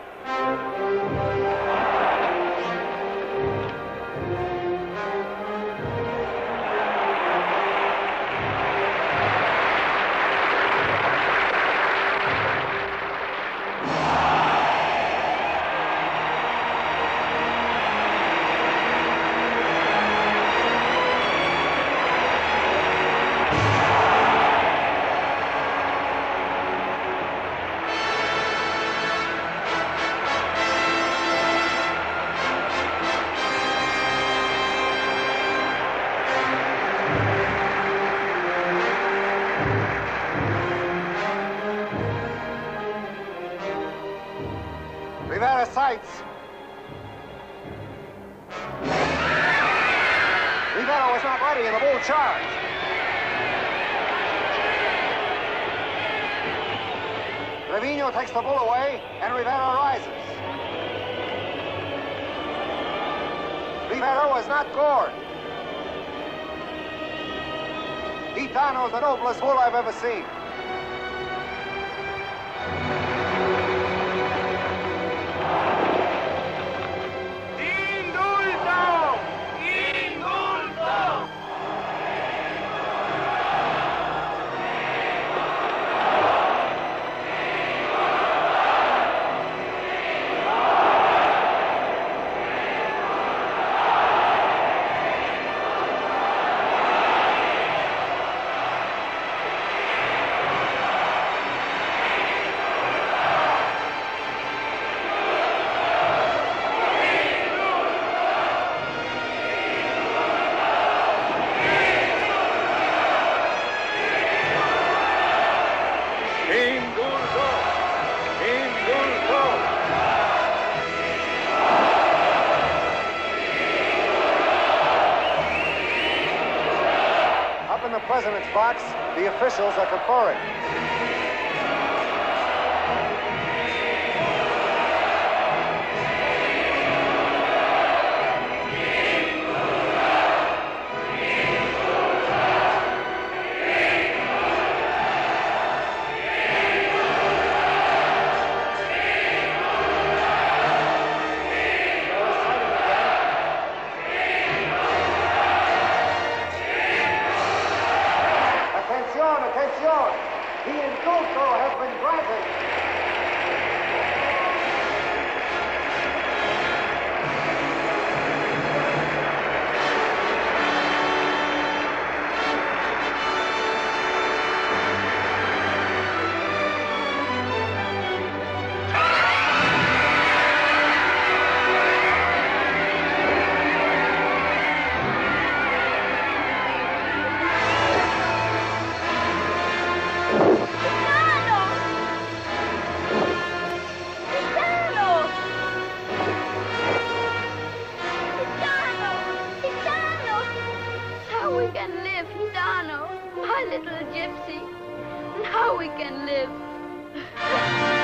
Rivera sights. Rivera was not ready in the bull charge. Trevino takes the bull away, and Rivera rises. Rivera was not gored. Gitano's the noblest bull I've ever seen. president's box, the officials are conferring. Attention! The indulto has been granted. My little gypsy, now we can live.